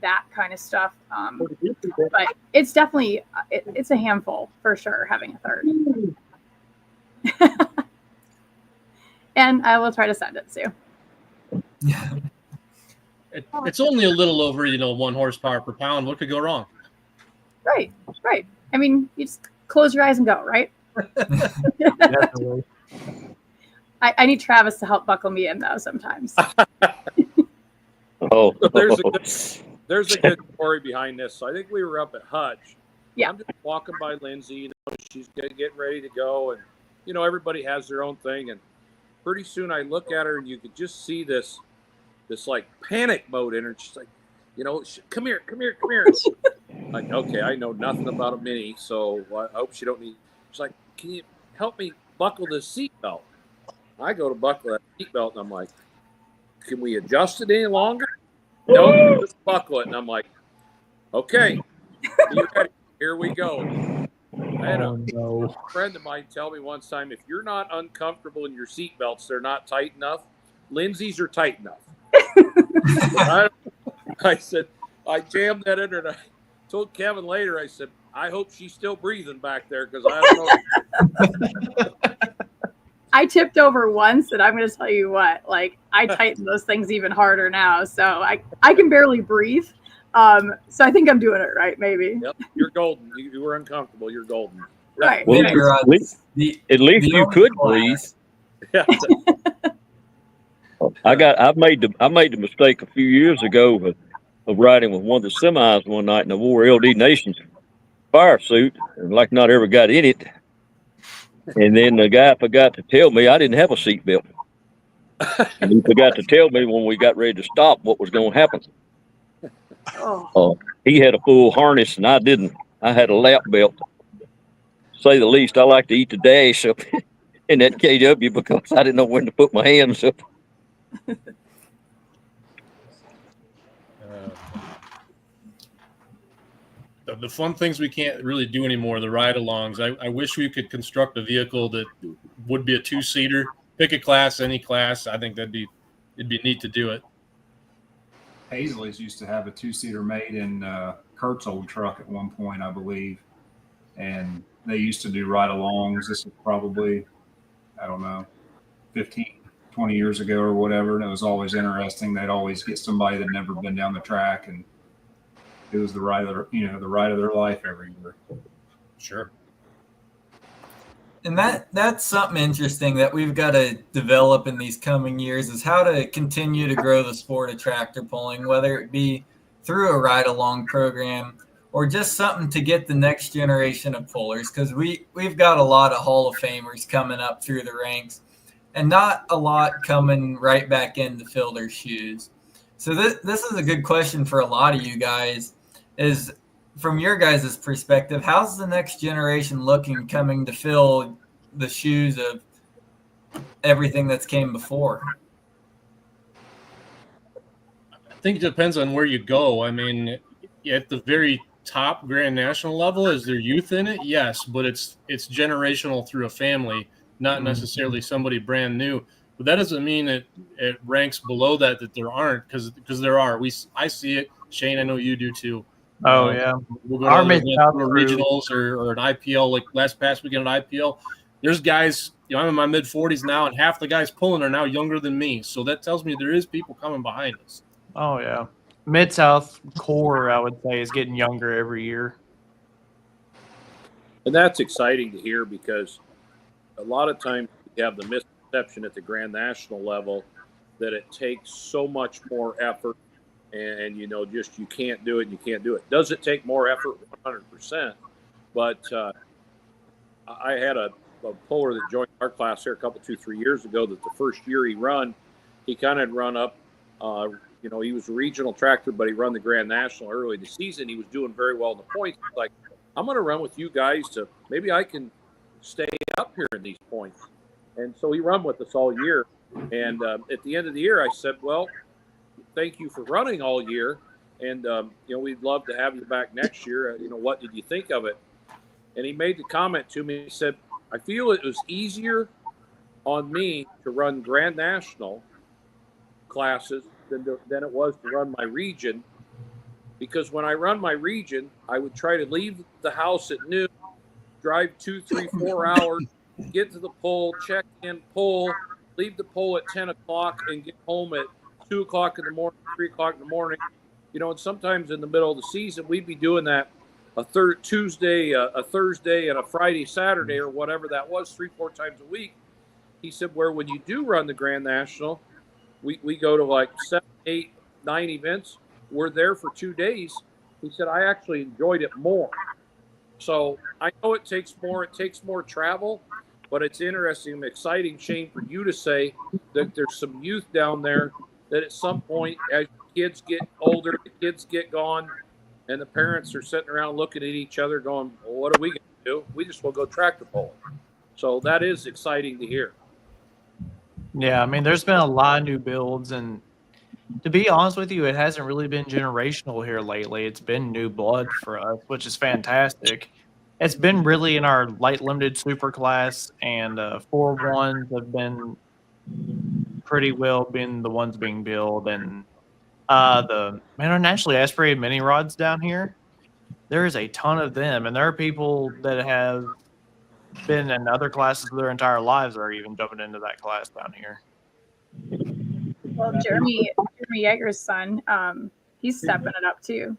that kind of stuff. But it's definitely it's a handful for sure having a third. And I will try to send it to you. It's only a little over 1 horsepower per pound. What could go wrong? Right. I mean, you just close your eyes and go, right? Definitely. I need Travis to help buckle me in though sometimes. Oh, there's a good story behind this. So I think we were up at Hutch. Yeah. I'm just walking by Lindsay. She's getting ready to go, and everybody has their own thing. And pretty soon I look at her, and you could just see this like panic mode in her. She's like, come here. Like, okay, I know nothing about a Mini, so I hope she don't need. She's like, can you help me buckle this seatbelt? I go to buckle that seatbelt, and I'm like, can we adjust it any longer? No, just buckle it. And I'm like, okay, you ready? Here we go. I had a friend of mine tell me one time, if you're not uncomfortable in your seatbelts, they're not tight enough. Lindsay's are tight enough. I said, I jammed that in her, and I told Kevin later, I said, I hope she's still breathing back there, because I don't know. I tipped over once, and I'm going to tell you what, like, I tighten those things even harder now, so I can barely breathe. So I think I'm doing it right, maybe. Yep, you're golden. You were uncomfortable. You're golden. Right. Well, at least you could breathe. Yeah. I made the mistake a few years ago of riding with one of the semis one night, and I wore LD Nation's fire suit, and like not ever got in it. And then the guy forgot to tell me I didn't have a seatbelt. And he forgot to tell me when we got ready to stop what was going to happen. He had a full harness, and I didn't. I had a lap belt. To say the least, I like to eat the dash up in that KW because I didn't know when to put my hands up. The fun things we can't really do anymore, the ride-alongs. I wish we could construct a vehicle that would be a two-seater. Pick a class, any class. I think it'd be neat to do it. Paisley's used to have a 2-seater made in Kurt's old truck at one point, I believe. And they used to do ride-alongs. This is probably, I don't know, 15, 20 years ago or whatever. And it was always interesting. They'd always get somebody that never been down the track, and it was the ride of their life every year. Sure. And that's something interesting that we've got to develop in these coming years is how to continue to grow the sport of tractor pulling, whether it be through a ride-along program or just something to get the next generation of pullers, because we've got a lot of Hall of Famers coming up through the ranks and not a lot coming right back in to fill their shoes. So this is a good question for a lot of you guys is, from your guys' perspective, how's the next generation looking coming to fill the shoes of everything that's came before? I think it depends on where you go. I mean, at the very top Grand National level, is there youth in it? Yes, but it's generational through a family, not necessarily somebody brand new. But that doesn't mean it ranks below that there aren't, because there are. I see it. Shane, I know you do too. Oh, yeah. We'll go to Our other events, Mid-South go to crew. regionals or an IPL, like past weekend at IPL. There's guys, I'm in my mid-40s now, and half the guys pulling are now younger than me. So that tells me there is people coming behind us. Oh, yeah. Mid-South core, I would say, is getting younger every year. And that's exciting to hear, because a lot of times you have the misconception at the Grand National level that it takes so much more effort and just you can't do it. Does it take more effort? 100%. But I had a puller that joined our class here a couple, 2-3 years ago, that the first year he kind of run up, he was a regional tractor, but he run the Grand National early in the season. He was doing very well in the points. He's like, I'm going to run with you guys to maybe I can stay up here in these points. And so he run with us all year. And at the end of the year, I said, well, thank you for running all year. And, we'd love to have you back next year. What did you think of it? And he made the comment to me. He said, I feel it was easier on me to run Grand National classes than it was to run my region. Because when I run my region, I would try to leave the house at noon, drive 2, 3, 4 hours, get to the pole, check in, pull, leave the pole at 10 o'clock, and get home at 2 o'clock in the morning, 3 o'clock in the morning. And sometimes in the middle of the season, we'd be doing that a Tuesday, a Thursday, and a Friday, Saturday, or whatever that was, 3-4 times a week. He said, where when you do run the Grand National, we go to like 7, 8, 9 events. We're there for 2 days. He said, I actually enjoyed it more. So I know it takes more travel, but it's interesting and exciting, Shane, for you to say that there's some youth down there that at some point, as kids get older, the kids get gone, and the parents are sitting around looking at each other going, well, what are we going to do? We just will go tractor pulling. So that is exciting to hear. Yeah, I mean, there's been a lot of new builds, and to be honest with you, it hasn't really been generational here lately. It's been new blood for us, which is fantastic. It's been really in our light limited super class, and 4-1s have been pretty well been the ones being built, and our naturally aspirated mini rods down here, there is a ton of them, and there are people that have been in other classes their entire lives that are even jumping into that class down here. Well, Jeremy Yeager's son, he's stepping it up too.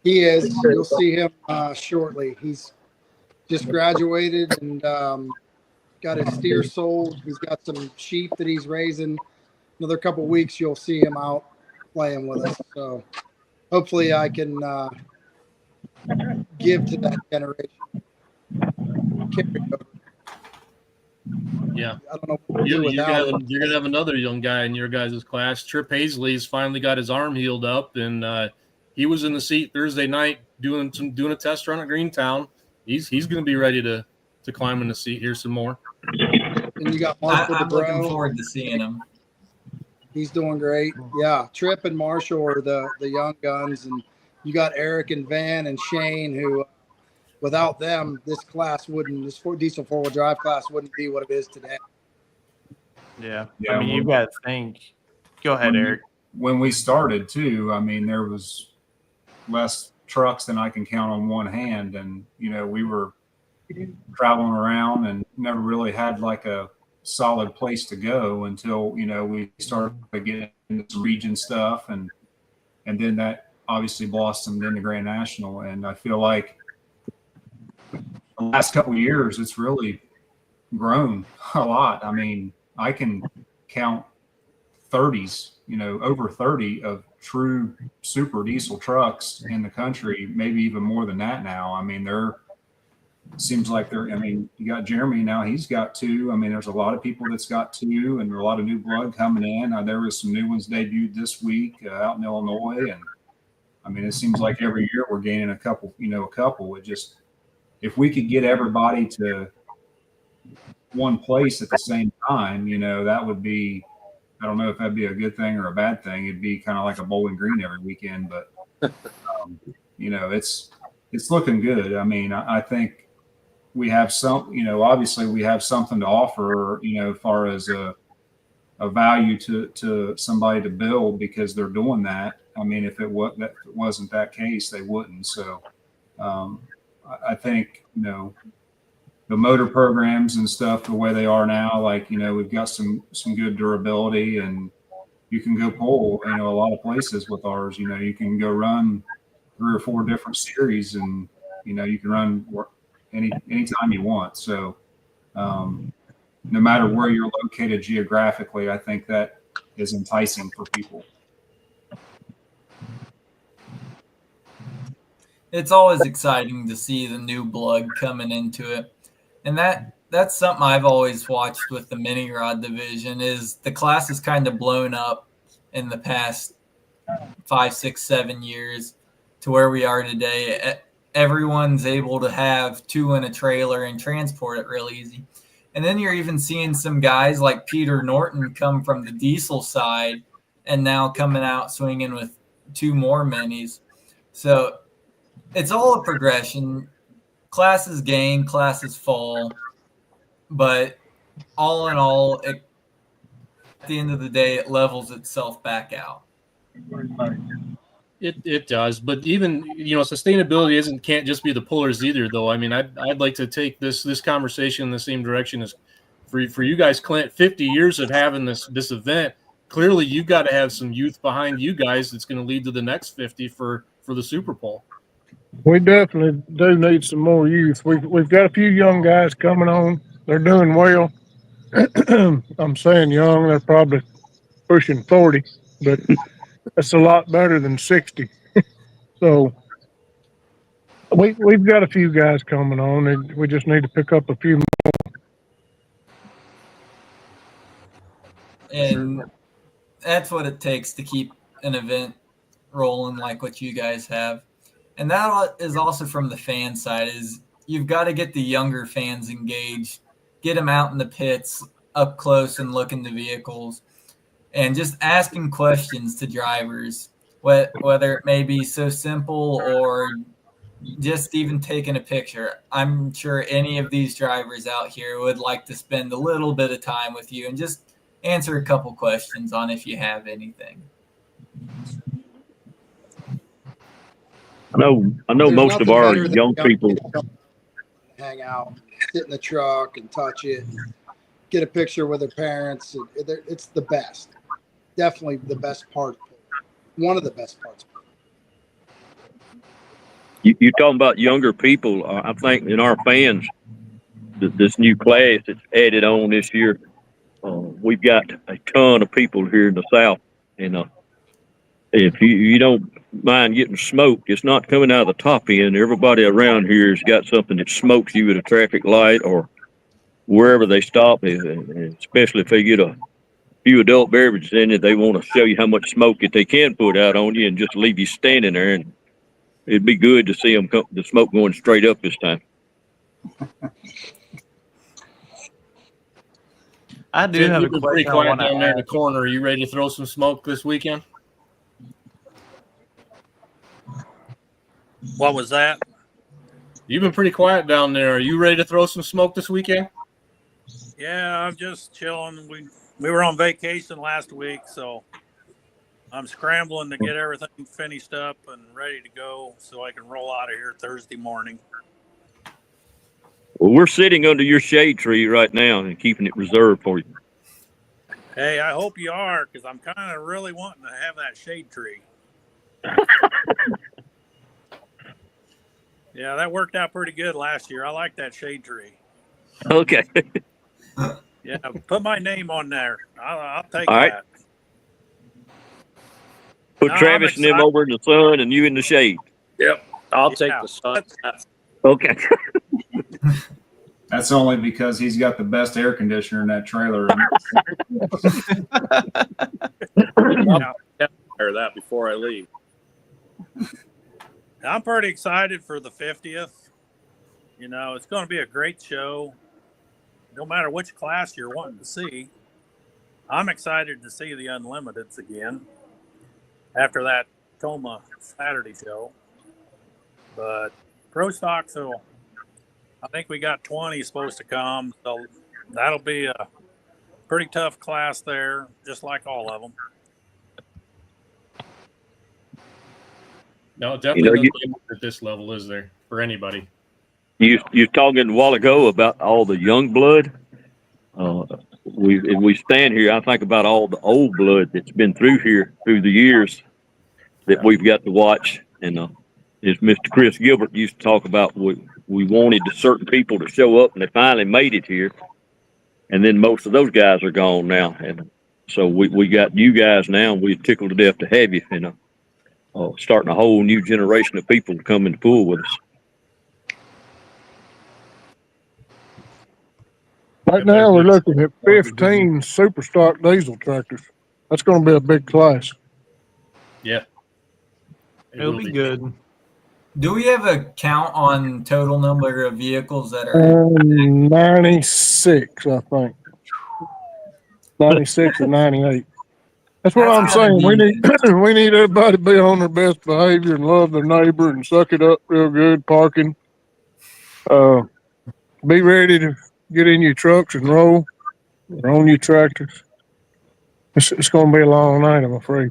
He is. You'll see him shortly. He's just graduated and got his steer sold. He's got some sheep that he's raising. Another couple weeks, you'll see him out playing with us. So hopefully I can give to that generation. Yeah. I don't know what You're without going to have another young guy in your guys' class. Trip Paisley's finally got his arm healed up, and he was in the seat Thursday night doing a test run at Greentown. He's going to be ready to climb in the seat here some more. And you got Marshall I'm looking forward to seeing him. He's doing great. Yeah, Trip and Marshall are the young guns, and you got Eric and Van and Shane, who without them, this diesel 4-wheel drive class wouldn't be what it is today. Yeah. I mean, you got to think Go ahead, Eric. When we started too, I mean, there was less trucks than I can count on one hand. And, we were traveling around and never really had like a solid place to go until, we started getting into some region stuff. And then that obviously blossomed into Grand National. And I feel like the last couple of years, it's really grown a lot. I mean, I can count 30s, over 30 of true super diesel trucks in the country, maybe even more than that now. I mean, you got Jeremy now, he's got 2. I mean, there's a lot of people that's got 2 and a lot of new blood coming in. There was some new ones debuted this week out in Illinois. And I mean, it seems like every year we're gaining a couple. It just, if we could get everybody to one place at the same time, that would be, I don't know if that'd be a good thing or a bad thing. It'd be kind of like a Bowling Green every weekend, but it's looking good. I mean, I think we have obviously we have something to offer, as far as a value to somebody to build, because they're doing that. I mean, if it wasn't that case, they wouldn't. So I think, the motor programs and stuff, the way they are now, like, we've got some good durability, and you can go pull, a lot of places with ours. You can go run 3 or 4 different series, and, you can run anytime you want. So no matter where you're located geographically, I think that is enticing for people. It's always exciting to see the new blood coming into it. And that's something I've always watched with the mini rod division, is the class has kind of blown up in the past 5, 6, 7 years to where we are today. Everyone's able to have 2 in a trailer and transport it real easy. And then you're even seeing some guys like Peter Norton come from the diesel side and now coming out swinging with 2 more minis. So it's all a progression. Classes gain, classes fall, but all in all, at the end of the day, it levels itself back out. It does, but even sustainability can't just be the pullers either, though. I mean, I'd like to take this conversation in the same direction as for you guys, Clint. 50 years of having this event, clearly you've got to have some youth behind you guys that's going to lead to the next 50 for the Super Bowl. We definitely do need some more youth. We've got a few young guys coming on. They're doing well. I'm saying young, they're probably pushing 40, but that's a lot better than 60. So we've got a few guys coming on, and we just need to pick up a few more. And that's what it takes to keep an event rolling like what you guys have. And that is also from the fan side, is you've got to get the younger fans engaged, get them out in the pits up close and looking the vehicles, and just asking questions to drivers, whether it may be so simple or just even taking a picture. I'm sure any of these drivers out here would like to spend a little bit of time with you and just answer a couple questions on if you have anything. I know There's most of nothing our better than young people. hang out, sit in the truck and touch it, and get a picture with their parents. It's the best. Definitely the best part. One of the best parts. You're talking about younger people. I think in our fans, this new class that's added on this year, we've got a ton of people here in the South. And if you don't mind getting smoked, it's not coming out of the top end. Everybody around here has got something that smokes you at a traffic light or wherever they stop, and especially if they get a few adult beverages in it, they want to show you how much smoke that they can put out on you and just leave you standing there. And it'd be good to see them the smoke going straight up this time. I do have a pretty question I quiet wanna down there in the ask. corner. Are you ready to throw some smoke this weekend? What was that? You've been pretty quiet down there. Are you ready to throw some smoke this weekend? Yeah, I'm just chilling. We were on vacation last week, so I'm scrambling to get everything finished up and ready to go so I can roll out of here Thursday morning. Well, we're sitting under your shade tree right now and keeping it reserved for you. Hey, I hope you are, because I'm kind of really wanting to have that shade tree. Yeah, that worked out pretty good last year. I like that shade tree. Okay. Yeah, put my name on there. I'll take All right. that. Put No, I'm Travis and them excited. over in the sun and you in the shade. Yep. I'll take the sun. Okay. That's only because he's got the best air conditioner in that trailer. I'll fire that before I leave. I'm pretty excited for the 50th. You know, it's going to be a great show. No matter which class you're wanting to see. I'm excited to see the Unlimiteds again after that Toma Saturday show. But Pro Stocks will, I think we got 20 supposed to come. So that'll be a pretty tough class there, just like all of them. No, definitely no game at this level, is there, for anybody? You talking a while ago about all the young blood. We stand here. I think about all the old blood that's been through here through the years that we've got to watch. And as Mr. Chris Gilbert used to talk about, we wanted certain people to show up, and they finally made it here. And then most of those guys are gone now, and so we got you guys now. And we're tickled to death to have you. Starting a whole new generation of people to come in the pool with us. Right now, we're looking at 15 super stock diesel tractors. That's going to be a big class. Yeah. It'll be good. Do we have a count on total number of vehicles that are 96, I think. 96 or 98. That's what I'm saying. We need everybody to be on their best behavior and love their neighbor and suck it up real good. Parking. Be ready to get in your trucks and roll or on your tractors. It's going to be a long night, I'm afraid.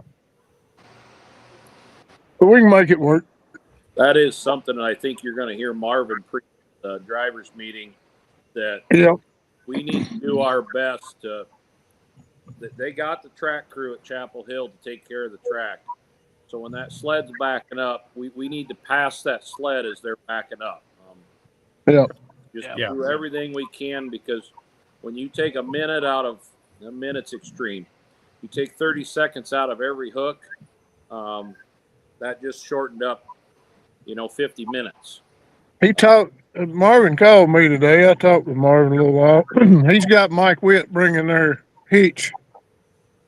But we can make it work. That is something that I think you're going to hear Marvin preach at the drivers meeting, that we need to do our best to. They got the track crew at Chapel Hill to take care of the track. So when that sled's backing up, we need to pass that sled as they're backing up. Just do everything we can, because when you take a minute's extreme. You take 30 seconds out of every hook, that just shortened up, 50 minutes. Marvin called me today. I talked with Marvin a little while. He's got Mike Witt bringing their hitch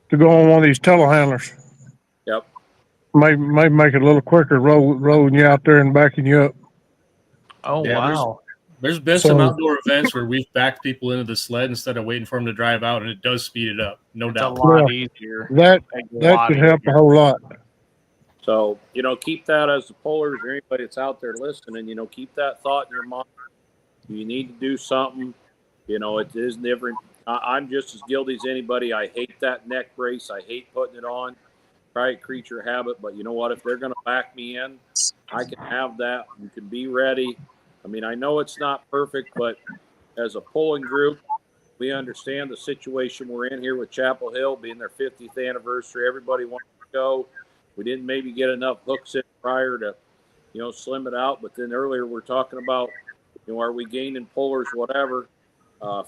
to go on one of these telehandlers. Yep. May make it a little quicker rolling you out there and backing you up. Oh, Yeah, wow. There's been some outdoor events where we've backed people into the sled instead of waiting for them to drive out, and it does speed it up, no doubt. It's a lot easier. That could help a whole lot. So, keep that as the pullers or anybody that's out there listening, keep that thought in your mind. You need to do something. It is different. I'm just as guilty as anybody. I hate that neck brace. I hate putting it on. Try it, creature habit. But you know what? If they're going to back me in, I can have that. You can be ready. I mean, I know it's not perfect, but as a pulling group, we understand the situation we're in here with Chapel Hill being their 50th anniversary. Everybody wants to go. We didn't maybe get enough hooks in prior to, slim it out. But then earlier we're talking about, are we gaining pullers, whatever.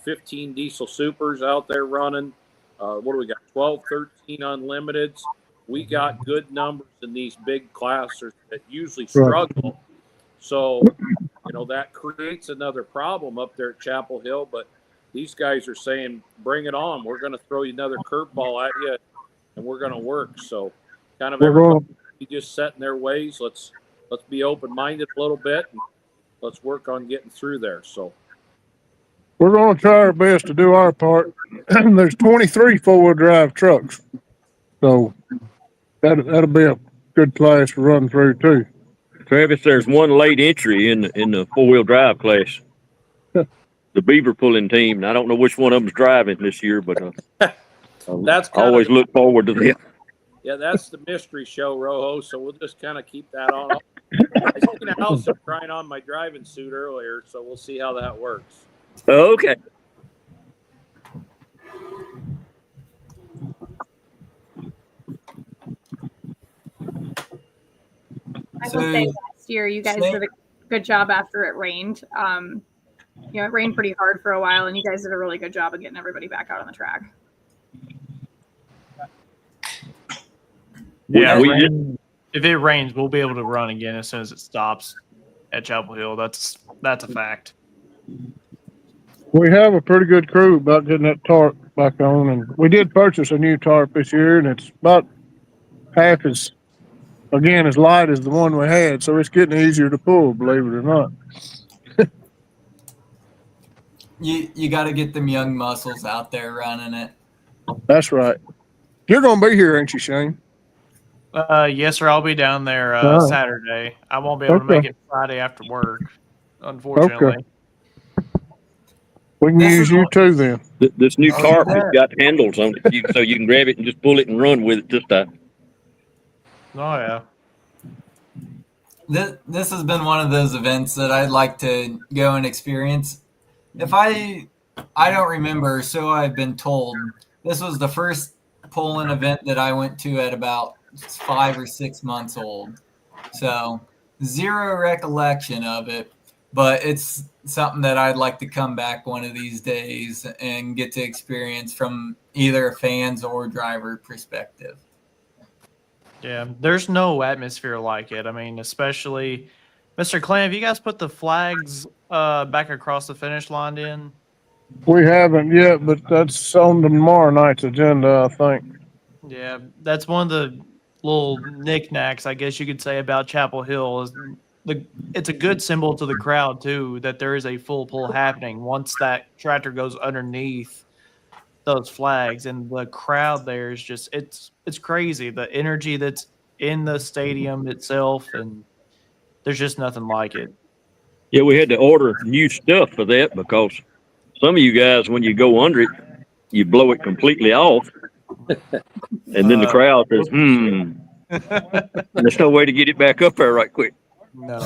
15 diesel supers out there running. What do we got? 12, 13 unlimiteds. We got good numbers in these big classes that usually struggle. Right. So, that creates another problem up there at Chapel Hill. But these guys are saying, bring it on. We're going to throw you another curveball at you, and we're going to work. So, kind of everybody just set in their ways. Let's be open-minded a little bit, and let's work on getting through there. So we're going to try our best to do our part. There's 23 four-wheel drive trucks, so that'll be a good class to run through too. Travis, there's one late entry in the four-wheel drive class. The beaver pulling team. And I don't know which one of them's driving this year, but that's I always look forward to them. Yeah, that's the mystery show, Rojo. So we'll just kind of keep that on. I seen a house up trying on my driving suit earlier, so we'll see how that works. Okay. I will say last year you guys did a good job after it rained. You know, it rained pretty hard for a while, and you guys did a really good job of getting everybody back out on the track. Yeah, if it rains, we'll be able to run again as soon as it stops at Chapel Hill. That's a fact. We have a pretty good crew about getting that tarp back on, and we did purchase a new tarp this year, and it's about half as light as the one we had, so it's getting easier to pull, believe it or not. You got to get them young muscles out there running it. That's right. You're going to be here, ain't you, Shane? Yes, sir. I'll be down there All right. Saturday. I won't be able to make it Friday after work, unfortunately. Okay. We can use you too then. This new tarp has got handles on it, so you can grab it and just pull it and run with it this time. Oh, yeah. This has been one of those events that I'd like to go and experience. If I don't remember, so I've been told, this was the first pulling event that I went to at about 5 or 6 months old. So zero recollection of it, but it's something that I'd like to come back one of these days and get to experience from either a fan's or driver perspective. Yeah, there's no atmosphere like it. I mean, especially, Mr. Clan, have you guys put the flags back across the finish line in? We haven't yet, but that's on tomorrow night's agenda, I think. Yeah, that's one of the little knickknacks, I guess you could say, about Chapel Hill. Is it's a good symbol to the crowd, too, that there is a full pull happening once that tractor goes underneath those flags, and the crowd there is just it's crazy, the energy that's in the stadium itself, and there's just nothing like it. Yeah, we had to order new stuff for that because some of you guys, when you go under it, you blow it completely off, and then the crowd says, and there's no way to get it back up there right quick. No.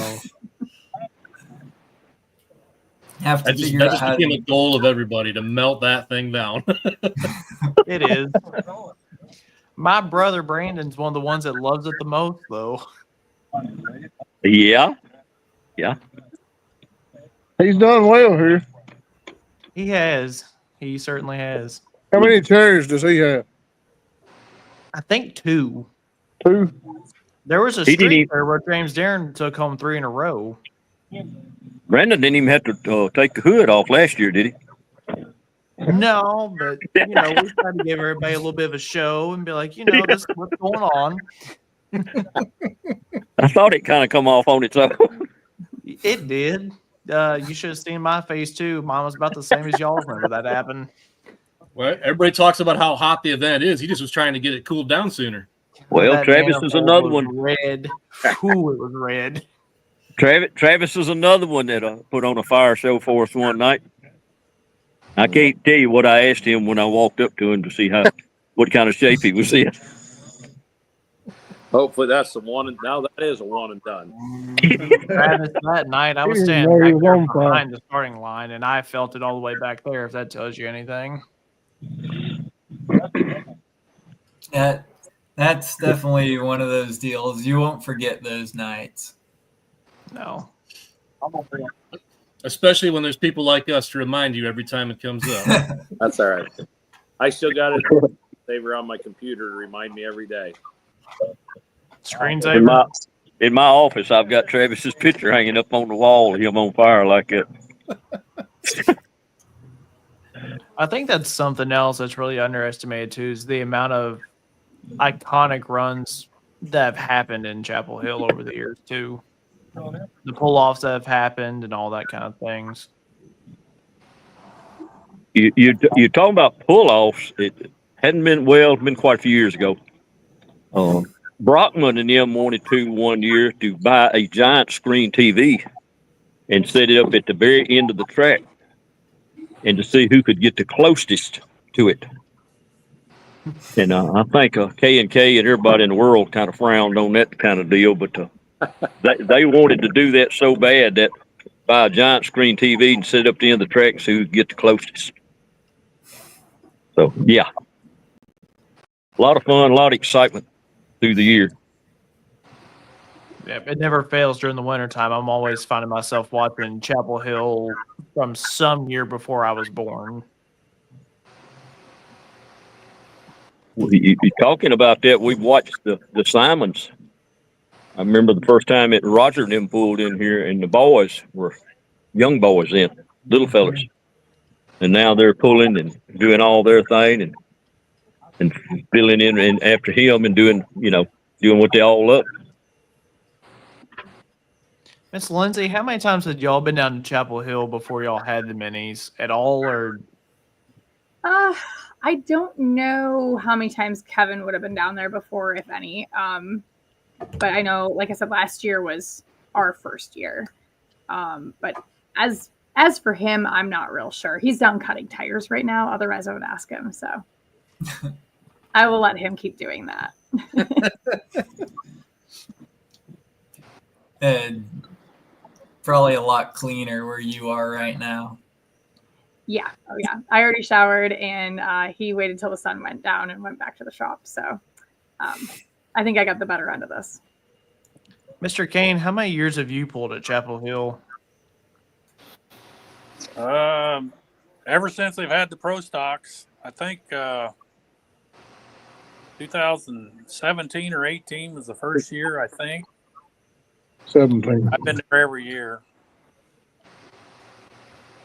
Have to That just figure out how became to a goal of everybody to melt that thing down. It is. My brother Brandon's one of the ones that loves it the most, though. Yeah. He's done well here. He has. He certainly has. How many chairs does he have? I think 2. 2? There was a He didn't streak there where James Darren took home 3 in a row. Brandon didn't even have to take the hood off last year, did he? No, but, we tried to give everybody a little bit of a show and be like, this is what's going on. I thought it kind of come off on its own. It did. You should have seen my face, too. Mine was about the same as y'all's whenever that happened. Well, everybody talks about how hot the event is. He just was trying to get it cooled down sooner. Well, That Travis is manifold another was one. Red. Ooh, it was red. Travis is another one that put on a fire show for us one night. I can't tell you what I asked him when I walked up to him to see what kind of shape he was in. Hopefully that's the one. And now that is a one and done. Travis, that night I was standing back there behind the starting line, and I felt it all the way back there. If that tells you anything. That's definitely one of those deals. You won't forget those nights. No. Especially when there's people like us to remind you every time it comes up. That's all right. I still got it saver on my computer to remind me every day. Screensaver. In my office, I've got Travis's picture hanging up on the wall, him on fire like that. I think that's something else that's really underestimated too, is the amount of iconic runs that have happened in Chapel Hill over the years too. The pull-offs that have happened and all that kind of things. You're talking about pull-offs. It hadn't been, well, it's been quite a few years ago. Brockman and them wanted to one year to buy a giant screen TV and set it up at the very end of the track and to see who could get the closest to it. And I think K&K and everybody in the world kind of frowned on that kind of deal, but they wanted to do that so bad that buy a giant screen TV and sit up the end of the track and see who could get the closest. So, yeah. A lot of fun, a lot of excitement through the year. Yeah, it never fails during the wintertime. I'm always finding myself watching Chapel Hill from some year before I was born. You talking about that, we've watched the Simons. I remember the first time that Roger and them pulled in here, and the boys were young boys then, little fellas. And now they're pulling and doing all their thing and filling in and after him and doing what they all love. Miss Lindsay, how many times had y'all been down to Chapel Hill before y'all had the minis at all, or? I don't know how many times Kevin would have been down there before, if any. But I know, like I said, last year was our first year. But as for him, I'm not real sure. He's down cutting tires right now. Otherwise, I would ask him. So I will let him keep doing that. And probably a lot cleaner where you are right now. Yeah. Oh, yeah. I already showered, and he waited till the sun went down and went back to the shop. So I think I got the better end of this. Mr. Kane, how many years have you pulled at Chapel Hill? Ever since they've had the Pro Stocks, I think 2017 or 18 was the first year, I think. 17. I've been there every year.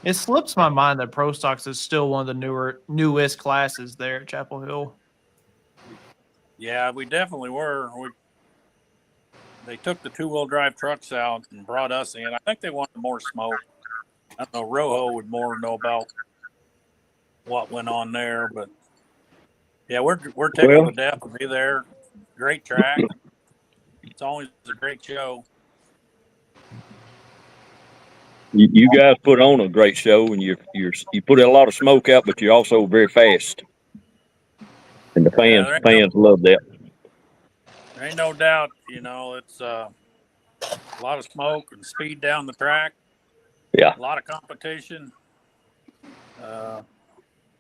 It slips my mind that Pro Stocks is still one of the newest classes there at Chapel Hill. Yeah, we definitely were. They took the two-wheel drive trucks out and brought us in. I think they wanted more smoke. I don't know, Rojo would more know about what went on there, but yeah, we're tickled to death to be there. Great track. It's always a great show. You guys put on a great show, and you put a lot of smoke out, but you're also very fast, and the fans love that. There ain't no doubt, it's a lot of smoke and speed down the track. Yeah. A lot of competition.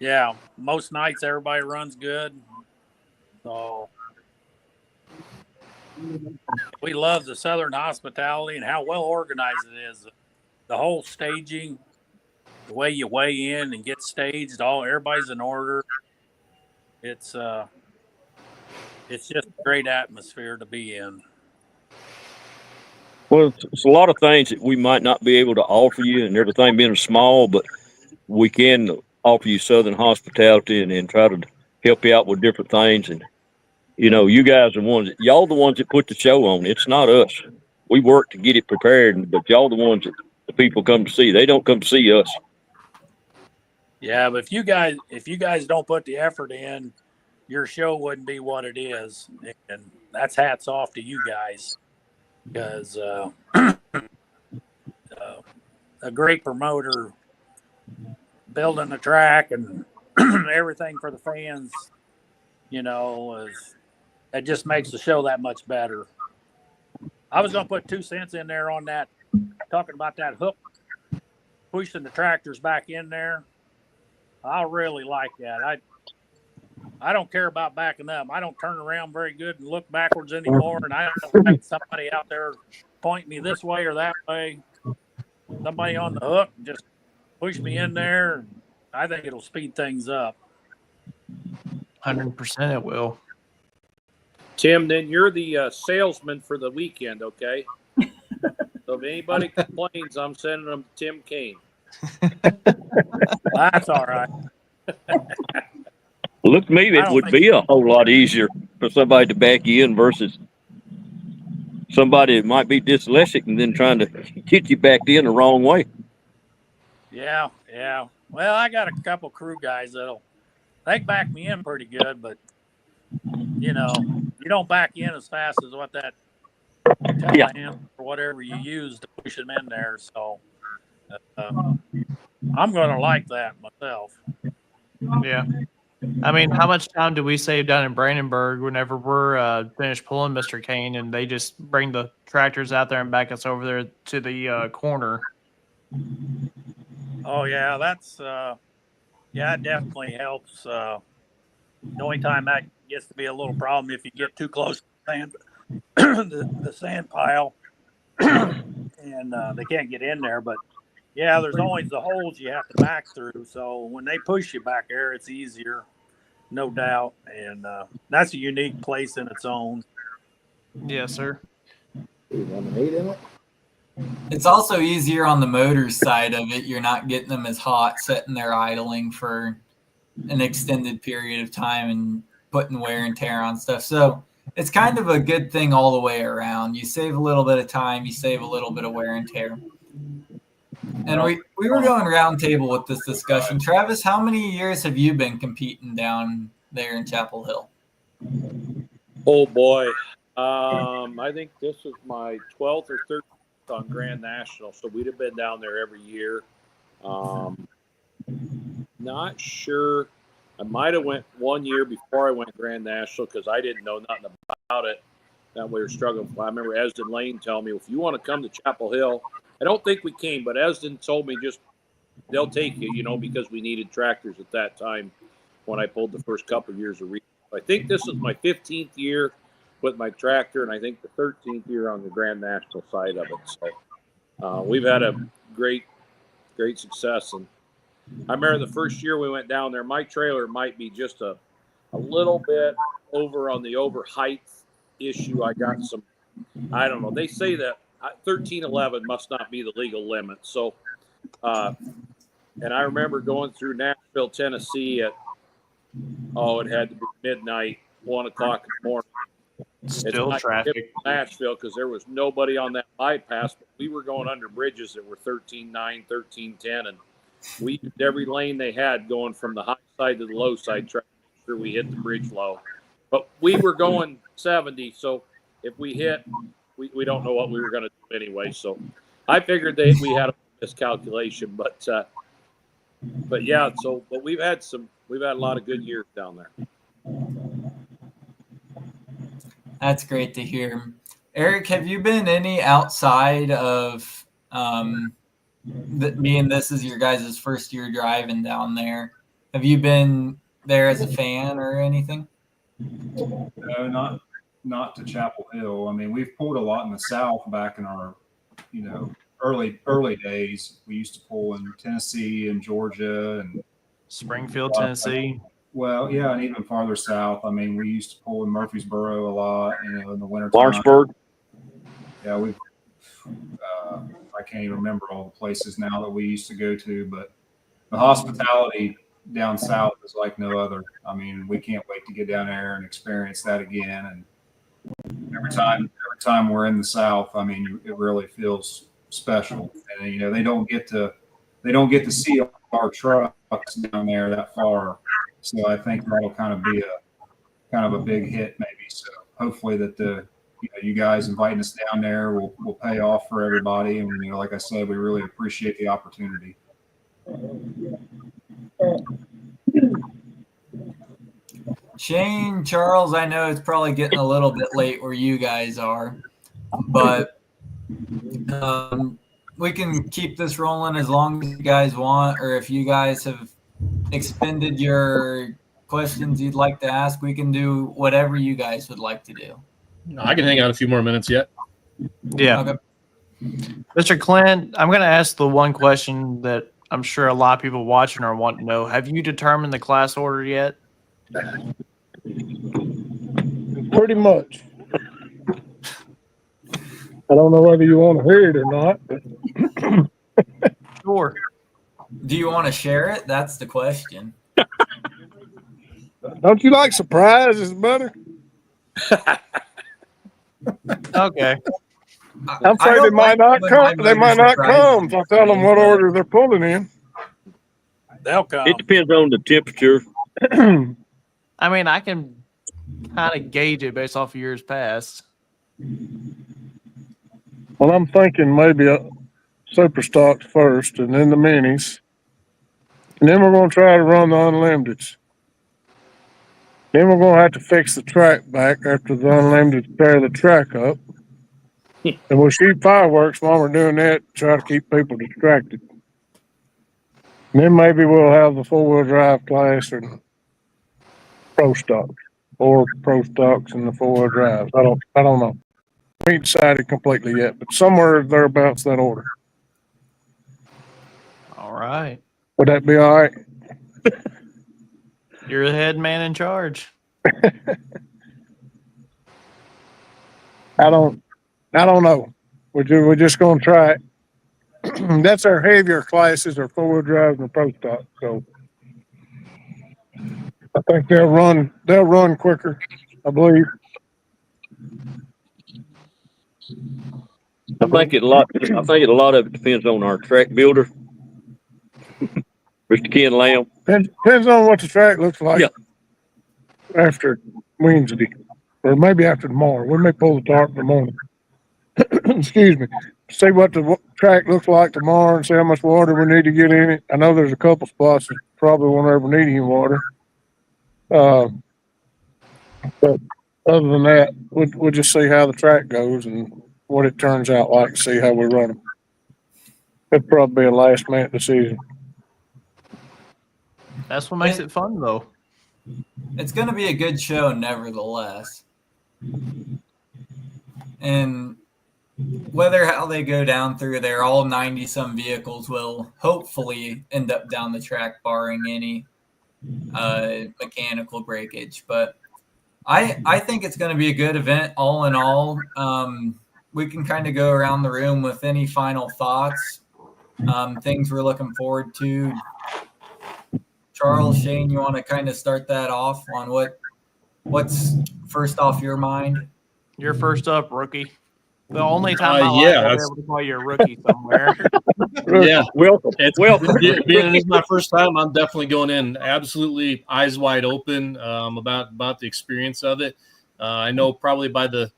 Yeah, most nights everybody runs good. So we love the Southern hospitality and how well organized it is. The whole staging, the way you weigh in and get staged, everybody's in order. It's just a great atmosphere to be in. Well, it's a lot of things that we might not be able to offer you, and everything being small, but we can offer you Southern hospitality and try to help you out with different things. And you guys are y'all the ones that put the show on. It's not us. We work to get it prepared, but y'all the ones that the people come to see. They don't come to see us. Yeah, but if you guys don't put the effort in, your show wouldn't be what it is, and that's hats off to you guys, because a great promoter building the track and everything for the fans, it just makes the show that much better. I was going to put 2 cents in there on that, talking about that hook, pushing the tractors back in there. I really like that. I don't care about backing up. I don't turn around very good and look backwards anymore, and I don't like somebody out there point me this way or that way. Somebody on the hook, just push me in there. I think it'll speed things up. 100% it will. Tim, then you're the salesman for the weekend, okay? So if anybody complains, I'm sending them to Tim Kane. That's all right. Look, to me, it would be a whole lot easier for somebody to back you in versus somebody that might be dyslexic and then trying to get you backed in the wrong way. Yeah. Well, I got a couple crew guys they back me in pretty good, but you don't back in as fast as what that telehandler or whatever you use to push them in there. So I'm going to like that myself. Yeah. I mean, how much time do we save down in Brandenburg whenever we're finished pulling Mr. Kane and they just bring the tractors out there and back us over there to the corner? Oh yeah, that's yeah, it definitely helps. The only time that gets to be a little problem if you get too close to the sand, the sand pile, and they can't get in there. But yeah, there's always the holes you have to back through. So when they push you back there, it's easier, no doubt. And that's a unique place in its own. Yes, sir. Lemonade in it. It's also easier on the motor side of it. You're not getting them as hot, sitting there idling for an extended period of time and putting wear and tear on stuff. So it's kind of a good thing all the way around. You save a little bit of time, you save a little bit of wear and tear. And we were going round table with this discussion. Travis, how many years have you been competing down there in Chapel Hill? Oh boy. I think this was my 12th or 13th on Grand National, so we'd have been down there every year. Not sure. I might have went 1 year before I went Grand National because I didn't know nothing about it. That we were struggling. I remember Esden Lane telling me, if you want to come to Chapel Hill, I don't think we came, but Esden told me just they'll take you, because we needed tractors at that time when I pulled the first couple of years of region. I think this is my 15th year with my tractor, and I think the 13th year on the Grand National side of it. So we've had a great success. And I remember the first year we went down there, my trailer might be just a little bit over on the over height issue. I got some, I don't know. They say that 1311 must not be the legal limit. So, and I remember going through Nashville, Tennessee at, it had to be midnight, 1 o'clock in the morning. Still traffic. Nashville, because there was nobody on that bypass, but we were going under bridges that were 13.9, 13.10, and we used every lane they had going from the high side to the low side, trying to make sure we hit the bridge low. But we were going 70, so if we hit, we don't know what we were going to do anyway. So I figured we had a miscalculation, but yeah. So, but we've had a lot of good years down there. That's great to hear. Eric, have you been any outside of being this is your guys' first year driving down there? Have you been there as a fan or anything? No, not to Chapel Hill. I mean, we've pulled a lot in the South back in our, early days. We used to pull in Tennessee and Georgia and Springfield, Tennessee. Well, yeah, and even farther south. I mean, we used to pull in Murfreesboro a lot, in the winter. Warrensburg. Yeah, I can't even remember all the places now that we used to go to, but the hospitality down south is like no other. I mean, we can't wait to get down there and experience that again. And every time we're in the South, I mean, it really feels special. And they don't get to see our trucks down there that far. So I think that'll kind of be a big hit maybe. So hopefully that you guys inviting us down there will pay off for everybody. And like I said, we really appreciate the opportunity. Shane, Charles, I know it's probably getting a little bit late where you guys are, but we can keep this rolling as long as you guys want, or if you guys have expended your questions you'd like to ask, we can do whatever you guys would like to do. I can hang out a few more minutes yet. Yeah. Okay. Mr. Clint, I'm going to ask the one question that I'm sure a lot of people watching are wanting to know. Have you determined the class order yet? Pretty much. I don't know whether you want to hear it or not. But Sure. Do you want to share it? That's the question. don't you like surprises, buddy? Okay. I'm afraid they might not come. They might not come. I'll tell them what order they're pulling in. They'll come. It depends on the temperature. I mean, I can kind of gauge it based off of years past. Well, I'm thinking maybe a super stocks first and then the minis. And then we're going to try to run the unlimiteds. Then we're gonna have to fix the track back after the unlimited tear the track up. And we'll shoot fireworks while we're doing that, try to keep people distracted. And then maybe we'll have the 4-wheel drive class and pro stocks, or pro stocks and the 4-wheel drives. I don't know. We ain't decided completely yet, but somewhere thereabouts that order. All right. Would that be all right? You're the head man in charge. I don't know. We're just gonna try it. That's our heavier classes, our 4-wheel drives and the pro stock. So I think they'll run quicker, I believe. I think a lot of it depends on our track builder, Mr. Ken Lamb. Depends on what the track looks like after Wednesday, or maybe after tomorrow. We may pull the tarp in the morning. Excuse me. See what the track looks like tomorrow and see how much water we need to get in it. I know there's a couple spots that probably won't ever need any water. But other than that, we'll just see how the track goes and what it turns out like, see how we run them. It'd probably be a last minute decision. That's what makes it fun, though. It's going to be a good show, nevertheless. And whether how they go down through there, all 90-some vehicles will hopefully end up down the track, barring any mechanical breakage. But I think it's going to be a good event, all in all. We can kind of go around the room with any final thoughts, things we're looking forward to. Charles, Shane, you want to kind of start that off on what's first off your mind? You're first up, rookie. The only time in my life yeah, I'll be able to call you a rookie somewhere. Yeah, welcome. Being it's my first time, I'm definitely going in absolutely eyes wide open about the experience of it. I know probably by the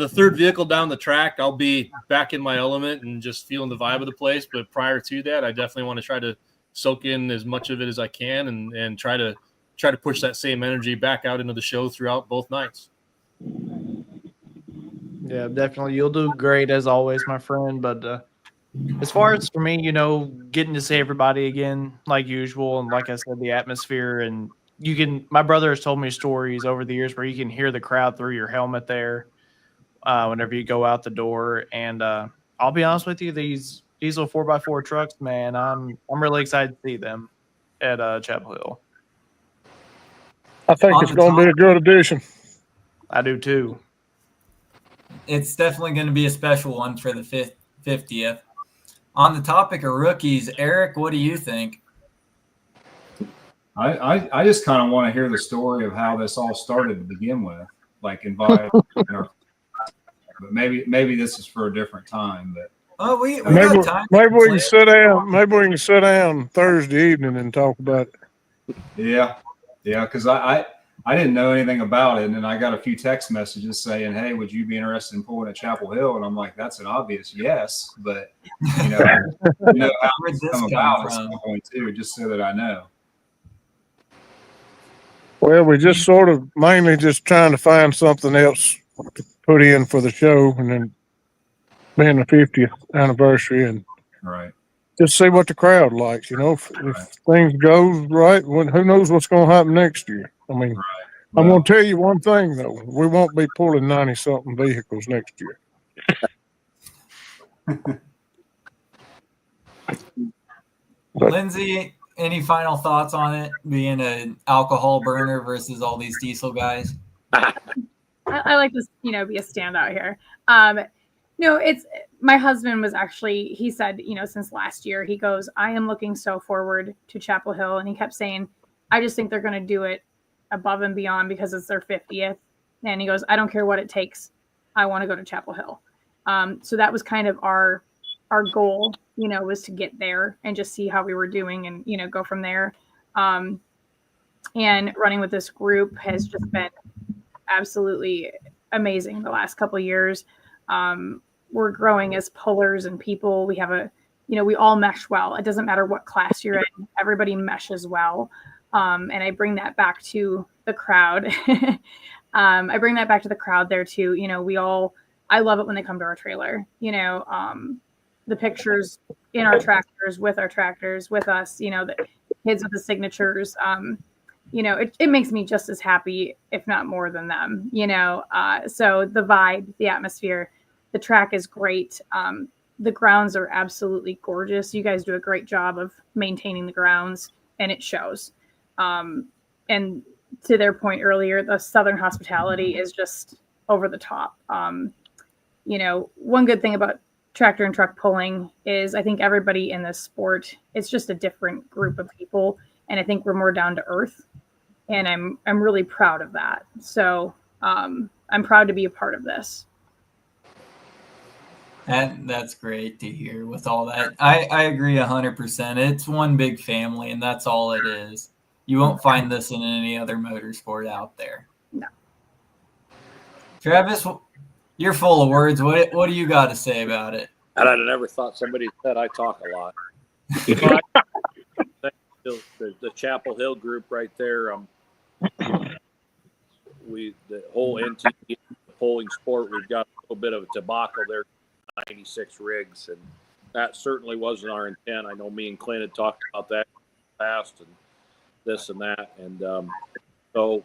third vehicle down the track, I'll be back in my element and just feeling the vibe of the place. But prior to that, I definitely want to try to soak in as much of it as I can and try to push that same energy back out into the show throughout both nights. Yeah, definitely. You'll do great as always, my friend. But as far as for me, getting to see everybody again like usual, and like I said, the atmosphere, and my brother has told me stories over the years where you can hear the crowd through your helmet there whenever you go out the door. And I'll be honest with you, these diesel 4x4 trucks, man, I'm really excited to see them at Chapel Hill. I think it's going to be a good addition. I do too. It's definitely going to be a special one for the 50th. On the topic of rookies, Eric, what do you think? I just kind of want to hear the story of how this all started to begin with, like but maybe this is for a different time. But we got time. Maybe we can sit down. Maybe we can sit down Thursday evening and talk about it. Yeah, because I didn't know anything about it, and then I got a few text messages saying, "Hey, would you be interested in pulling at Chapel Hill?" And I'm like, "That's an obvious yes," but how it's come about at some point too, just so that I know. Well, we just sort of mainly just trying to find something else to put in for the show, and then being the 50th anniversary, and just see what the crowd likes. If things go right, who knows what's going to happen next year? I mean, I'm going to tell you one thing though: we won't be pulling 90-something vehicles next year. Lindsay, any final thoughts on it being an alcohol burner versus all these diesel guys? I like to, be a standout here. No, it's my husband was actually, he said, since last year, he goes, I am looking so forward to Chapel Hill. And he kept saying, I just think they're going to do it above and beyond because it's their 50th. And he goes, I don't care what it takes. I want to go to Chapel Hill. So that was kind of our goal, was to get there and just see how we were doing and, go from there. And running with this group has just been absolutely amazing the last couple of years. We're growing as pullers and people. We have we all mesh well. It doesn't matter what class you're in. Everybody meshes well. And I bring that back to, the crowd. I bring that back to the crowd there too. You know, I love it when they come to our trailer. You know, the pictures in our tractors, with us. You know, the kids with the signatures. You know, it makes me just as happy, if not more than them. You know, so the vibe, the atmosphere, the track is great. The grounds are absolutely gorgeous. You guys do a great job of maintaining the grounds, and it shows. And to their point earlier, the Southern hospitality is just over the top. You know, one good thing about tractor and truck pulling is I think everybody in this sport, it's just a different group of people. And I think we're more down to earth. And I'm really proud of that. So I'm proud to be a part of this. That's great to hear with all that. I agree 100%. It's one big family, and that's all it is. You won't find this in any other motorsport out there. No. Travis, you're full of words. What do you got to say about it? And I never thought somebody said I talk a lot. The Chapel Hill group right there, the whole NTP polling sport, we've got a little bit of a debacle there, 96 rigs, and that certainly wasn't our intent. I know me and Clint had talked about that in the past and this and that, and so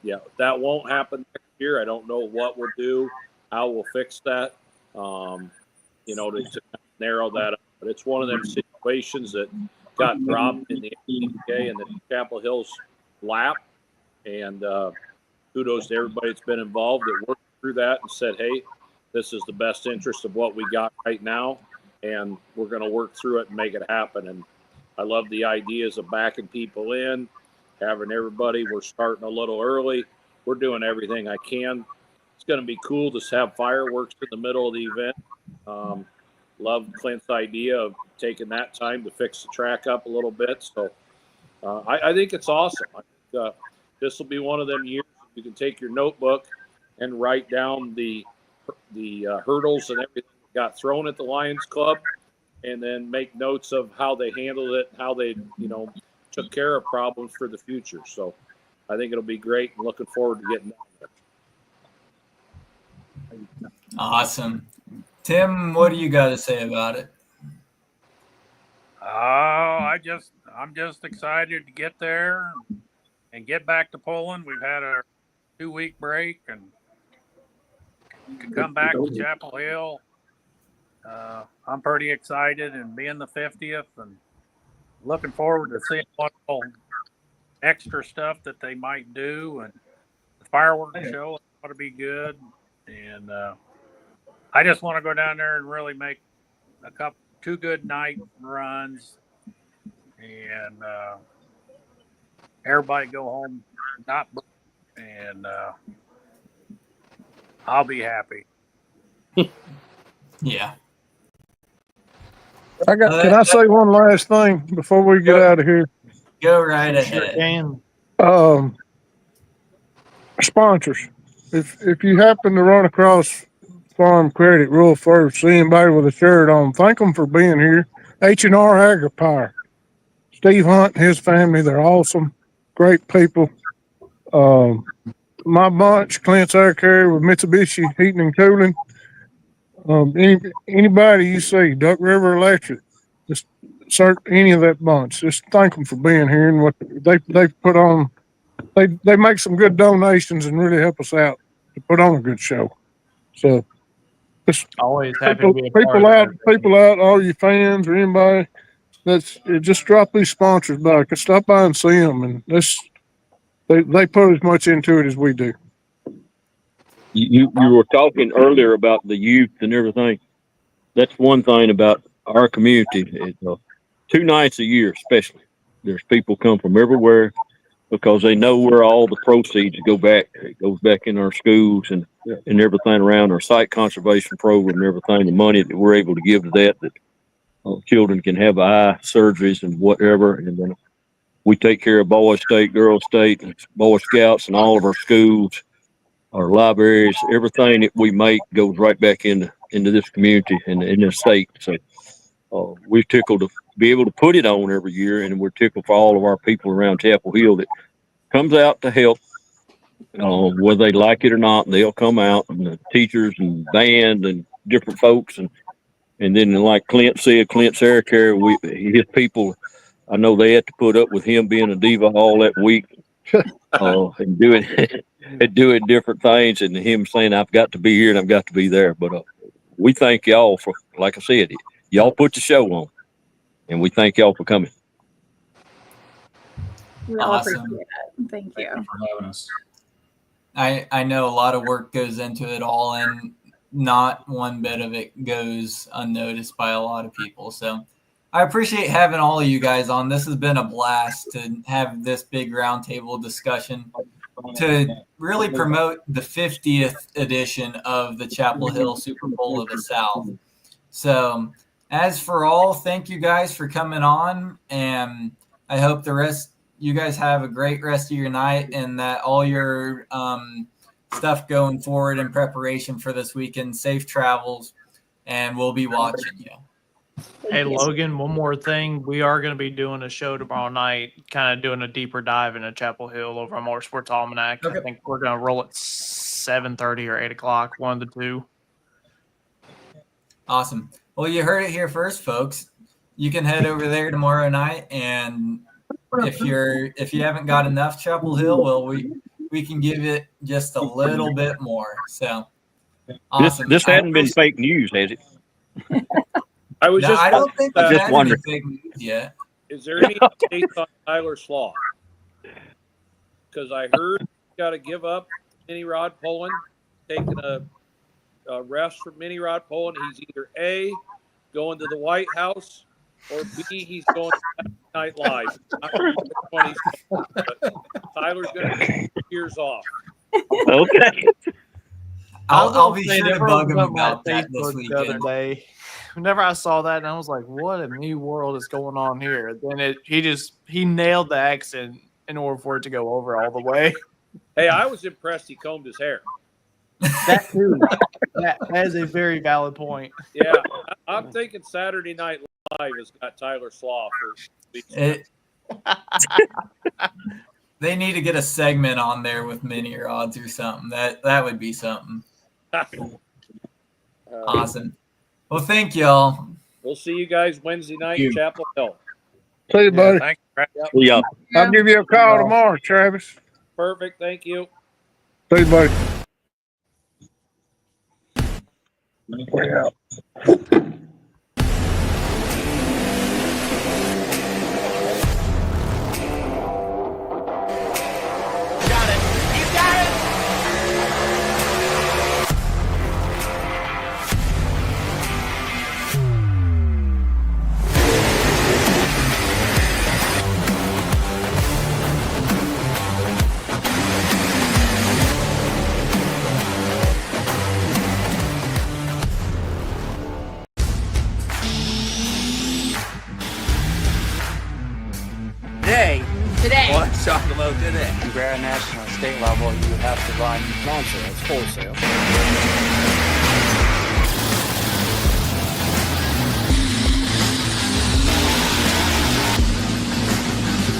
yeah, that won't happen next year. I don't know what we'll do, how we'll fix that, you know, to narrow that up. But it's one of them situations that got dropped in the NTPA and the Chapel Hills lap, and kudos to everybody that's been involved that worked through that and said, hey, this is the best interest of what we got right now, and we're going to work through it and make it happen. And I love the ideas of backing people in, having everybody. We're starting a little early. We're doing everything I can. It's going to be cool to have fireworks in the middle of the event. Love Clint's idea of taking that time to fix the track up a little bit. So I think it's awesome. I think, this will be one of them years you can take your notebook and write down the hurdles and everything that got thrown at the Lions Club, and then make notes of how they handled it, how they, you know, took care of problems for the future. So I think it'll be great, and looking forward to getting down there. Awesome. Tim, what do you got to say about it? I'm just excited to get there and get back to Poland. We've had a 2-week break, and to come back to Chapel Hill, I'm pretty excited, and being the 50th, and looking forward to seeing what all extra stuff that they might do, and the fireworks show ought to be good. And I just want to go down there and really make two good night runs, and everybody go home not broke, and I'll be happy. Yeah. Can I say one last thing before we get out of here? Go right ahead. Sponsors. If you happen to run across Farm Credit Rural First, see anybody with a shirt on, thank them for being here. H&R Agri-Power. Steve Hunt and his family, they're awesome. Great people. My bunch, Clint's Air Carrier with Mitsubishi Heating and Cooling. Anybody you see, Duck River Electric, just search any of that bunch. Just thank them for being here and what they put on. They make some good donations and really help us out to put on a good show. So just always happy to be a part of people out, all your fans or anybody just drop these sponsors by. Stop by and see them, and they put as much into it as we do. You were talking earlier about the youth and everything. That's one thing about our community. 2 nights a year, especially, there's people come from everywhere because they know where all the proceeds go back. It goes back in our schools and everything around our site conservation program and everything. The money that we're able to give to that children can have eye surgeries and whatever. And then we take care of Boys State, Girls State, Boy Scouts, and all of our schools, our libraries. Everything that we make goes right back into this community and in the state. So we're tickled to be able to put it on every year, and we're tickled for all of our people around Chapel Hill that comes out to help whether they like it or not. They'll come out, and the teachers and band and different folks, and then like Clint said, Clint's air care, his people, I know they had to put up with him being a diva all that week, and doing different things, and him saying I've got to be here and I've got to be there. But we thank y'all for, like I said, y'all put the show on, and we thank y'all for coming. We all Awesome. appreciate it. Thank you. Thank you for having us. I know a lot of work goes into it all, and not one bit of it goes unnoticed by a lot of people. So I appreciate having all of you guys on. This has been a blast to have this big roundtable discussion to really promote the 50th edition of the Chapel Hill Super Bowl of the South. So as for all, thank you guys for coming on, and I hope you guys have a great rest of your night, and that all your stuff going forward in preparation for this weekend, safe travels, and we'll be watching you. Hey, Logan, one more thing. We are going to be doing a show tomorrow night, kind of doing a deeper dive into Chapel Hill over on Motorsports Almanac. Okay. I think we're going to roll at 7:30 or 8 o'clock, one of the two. Awesome. Well, you heard it here first, folks. You can head over there tomorrow night, and if you haven't got enough Chapel Hill, well, we can give it just a little bit more. So awesome. This hadn't been fake news, has it? I don't think I we've just had wondered. any fake news yet. Is there any updates on Tyler Slaw? Because I heard he's got to give up mini rod pulling, taking a rest from mini rod pulling. He's either A, going to the White House, or B, he's going to Saturday Night Live. Not sure which one he's going, but Tyler's going to take 2 years off. Okay. I'll be They sure to never bug him wrote about my that this Facebook the other weekend. day. Whenever I saw that, and I was like, "What a new world is going on here!" Then he nailed the accent in order for it to go over all the way. Hey, I was impressed he combed his hair. That too. that is a very valid point. Yeah, I'm thinking Saturday Night Live has got Tyler Slaw for. They need to get a segment on there with mini rods or something. That would be something. Awesome. Well, thank y'all. We'll see you guys Wednesday night in Chapel Hill. See you, buddy. Thanks. Yeah. I'll give you a call tomorrow, Travis. Perfect. Thank you. See you, buddy. Yeah. Today. Let's talk about today. Grand national and state level, you have to run non-sales, wholesale.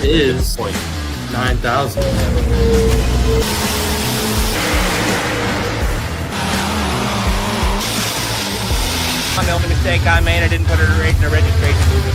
Is 9,000. The only mistake I made, I didn't put it in the registration book.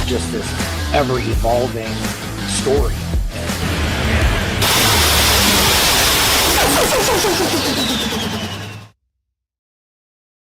Just this ever-evolving story.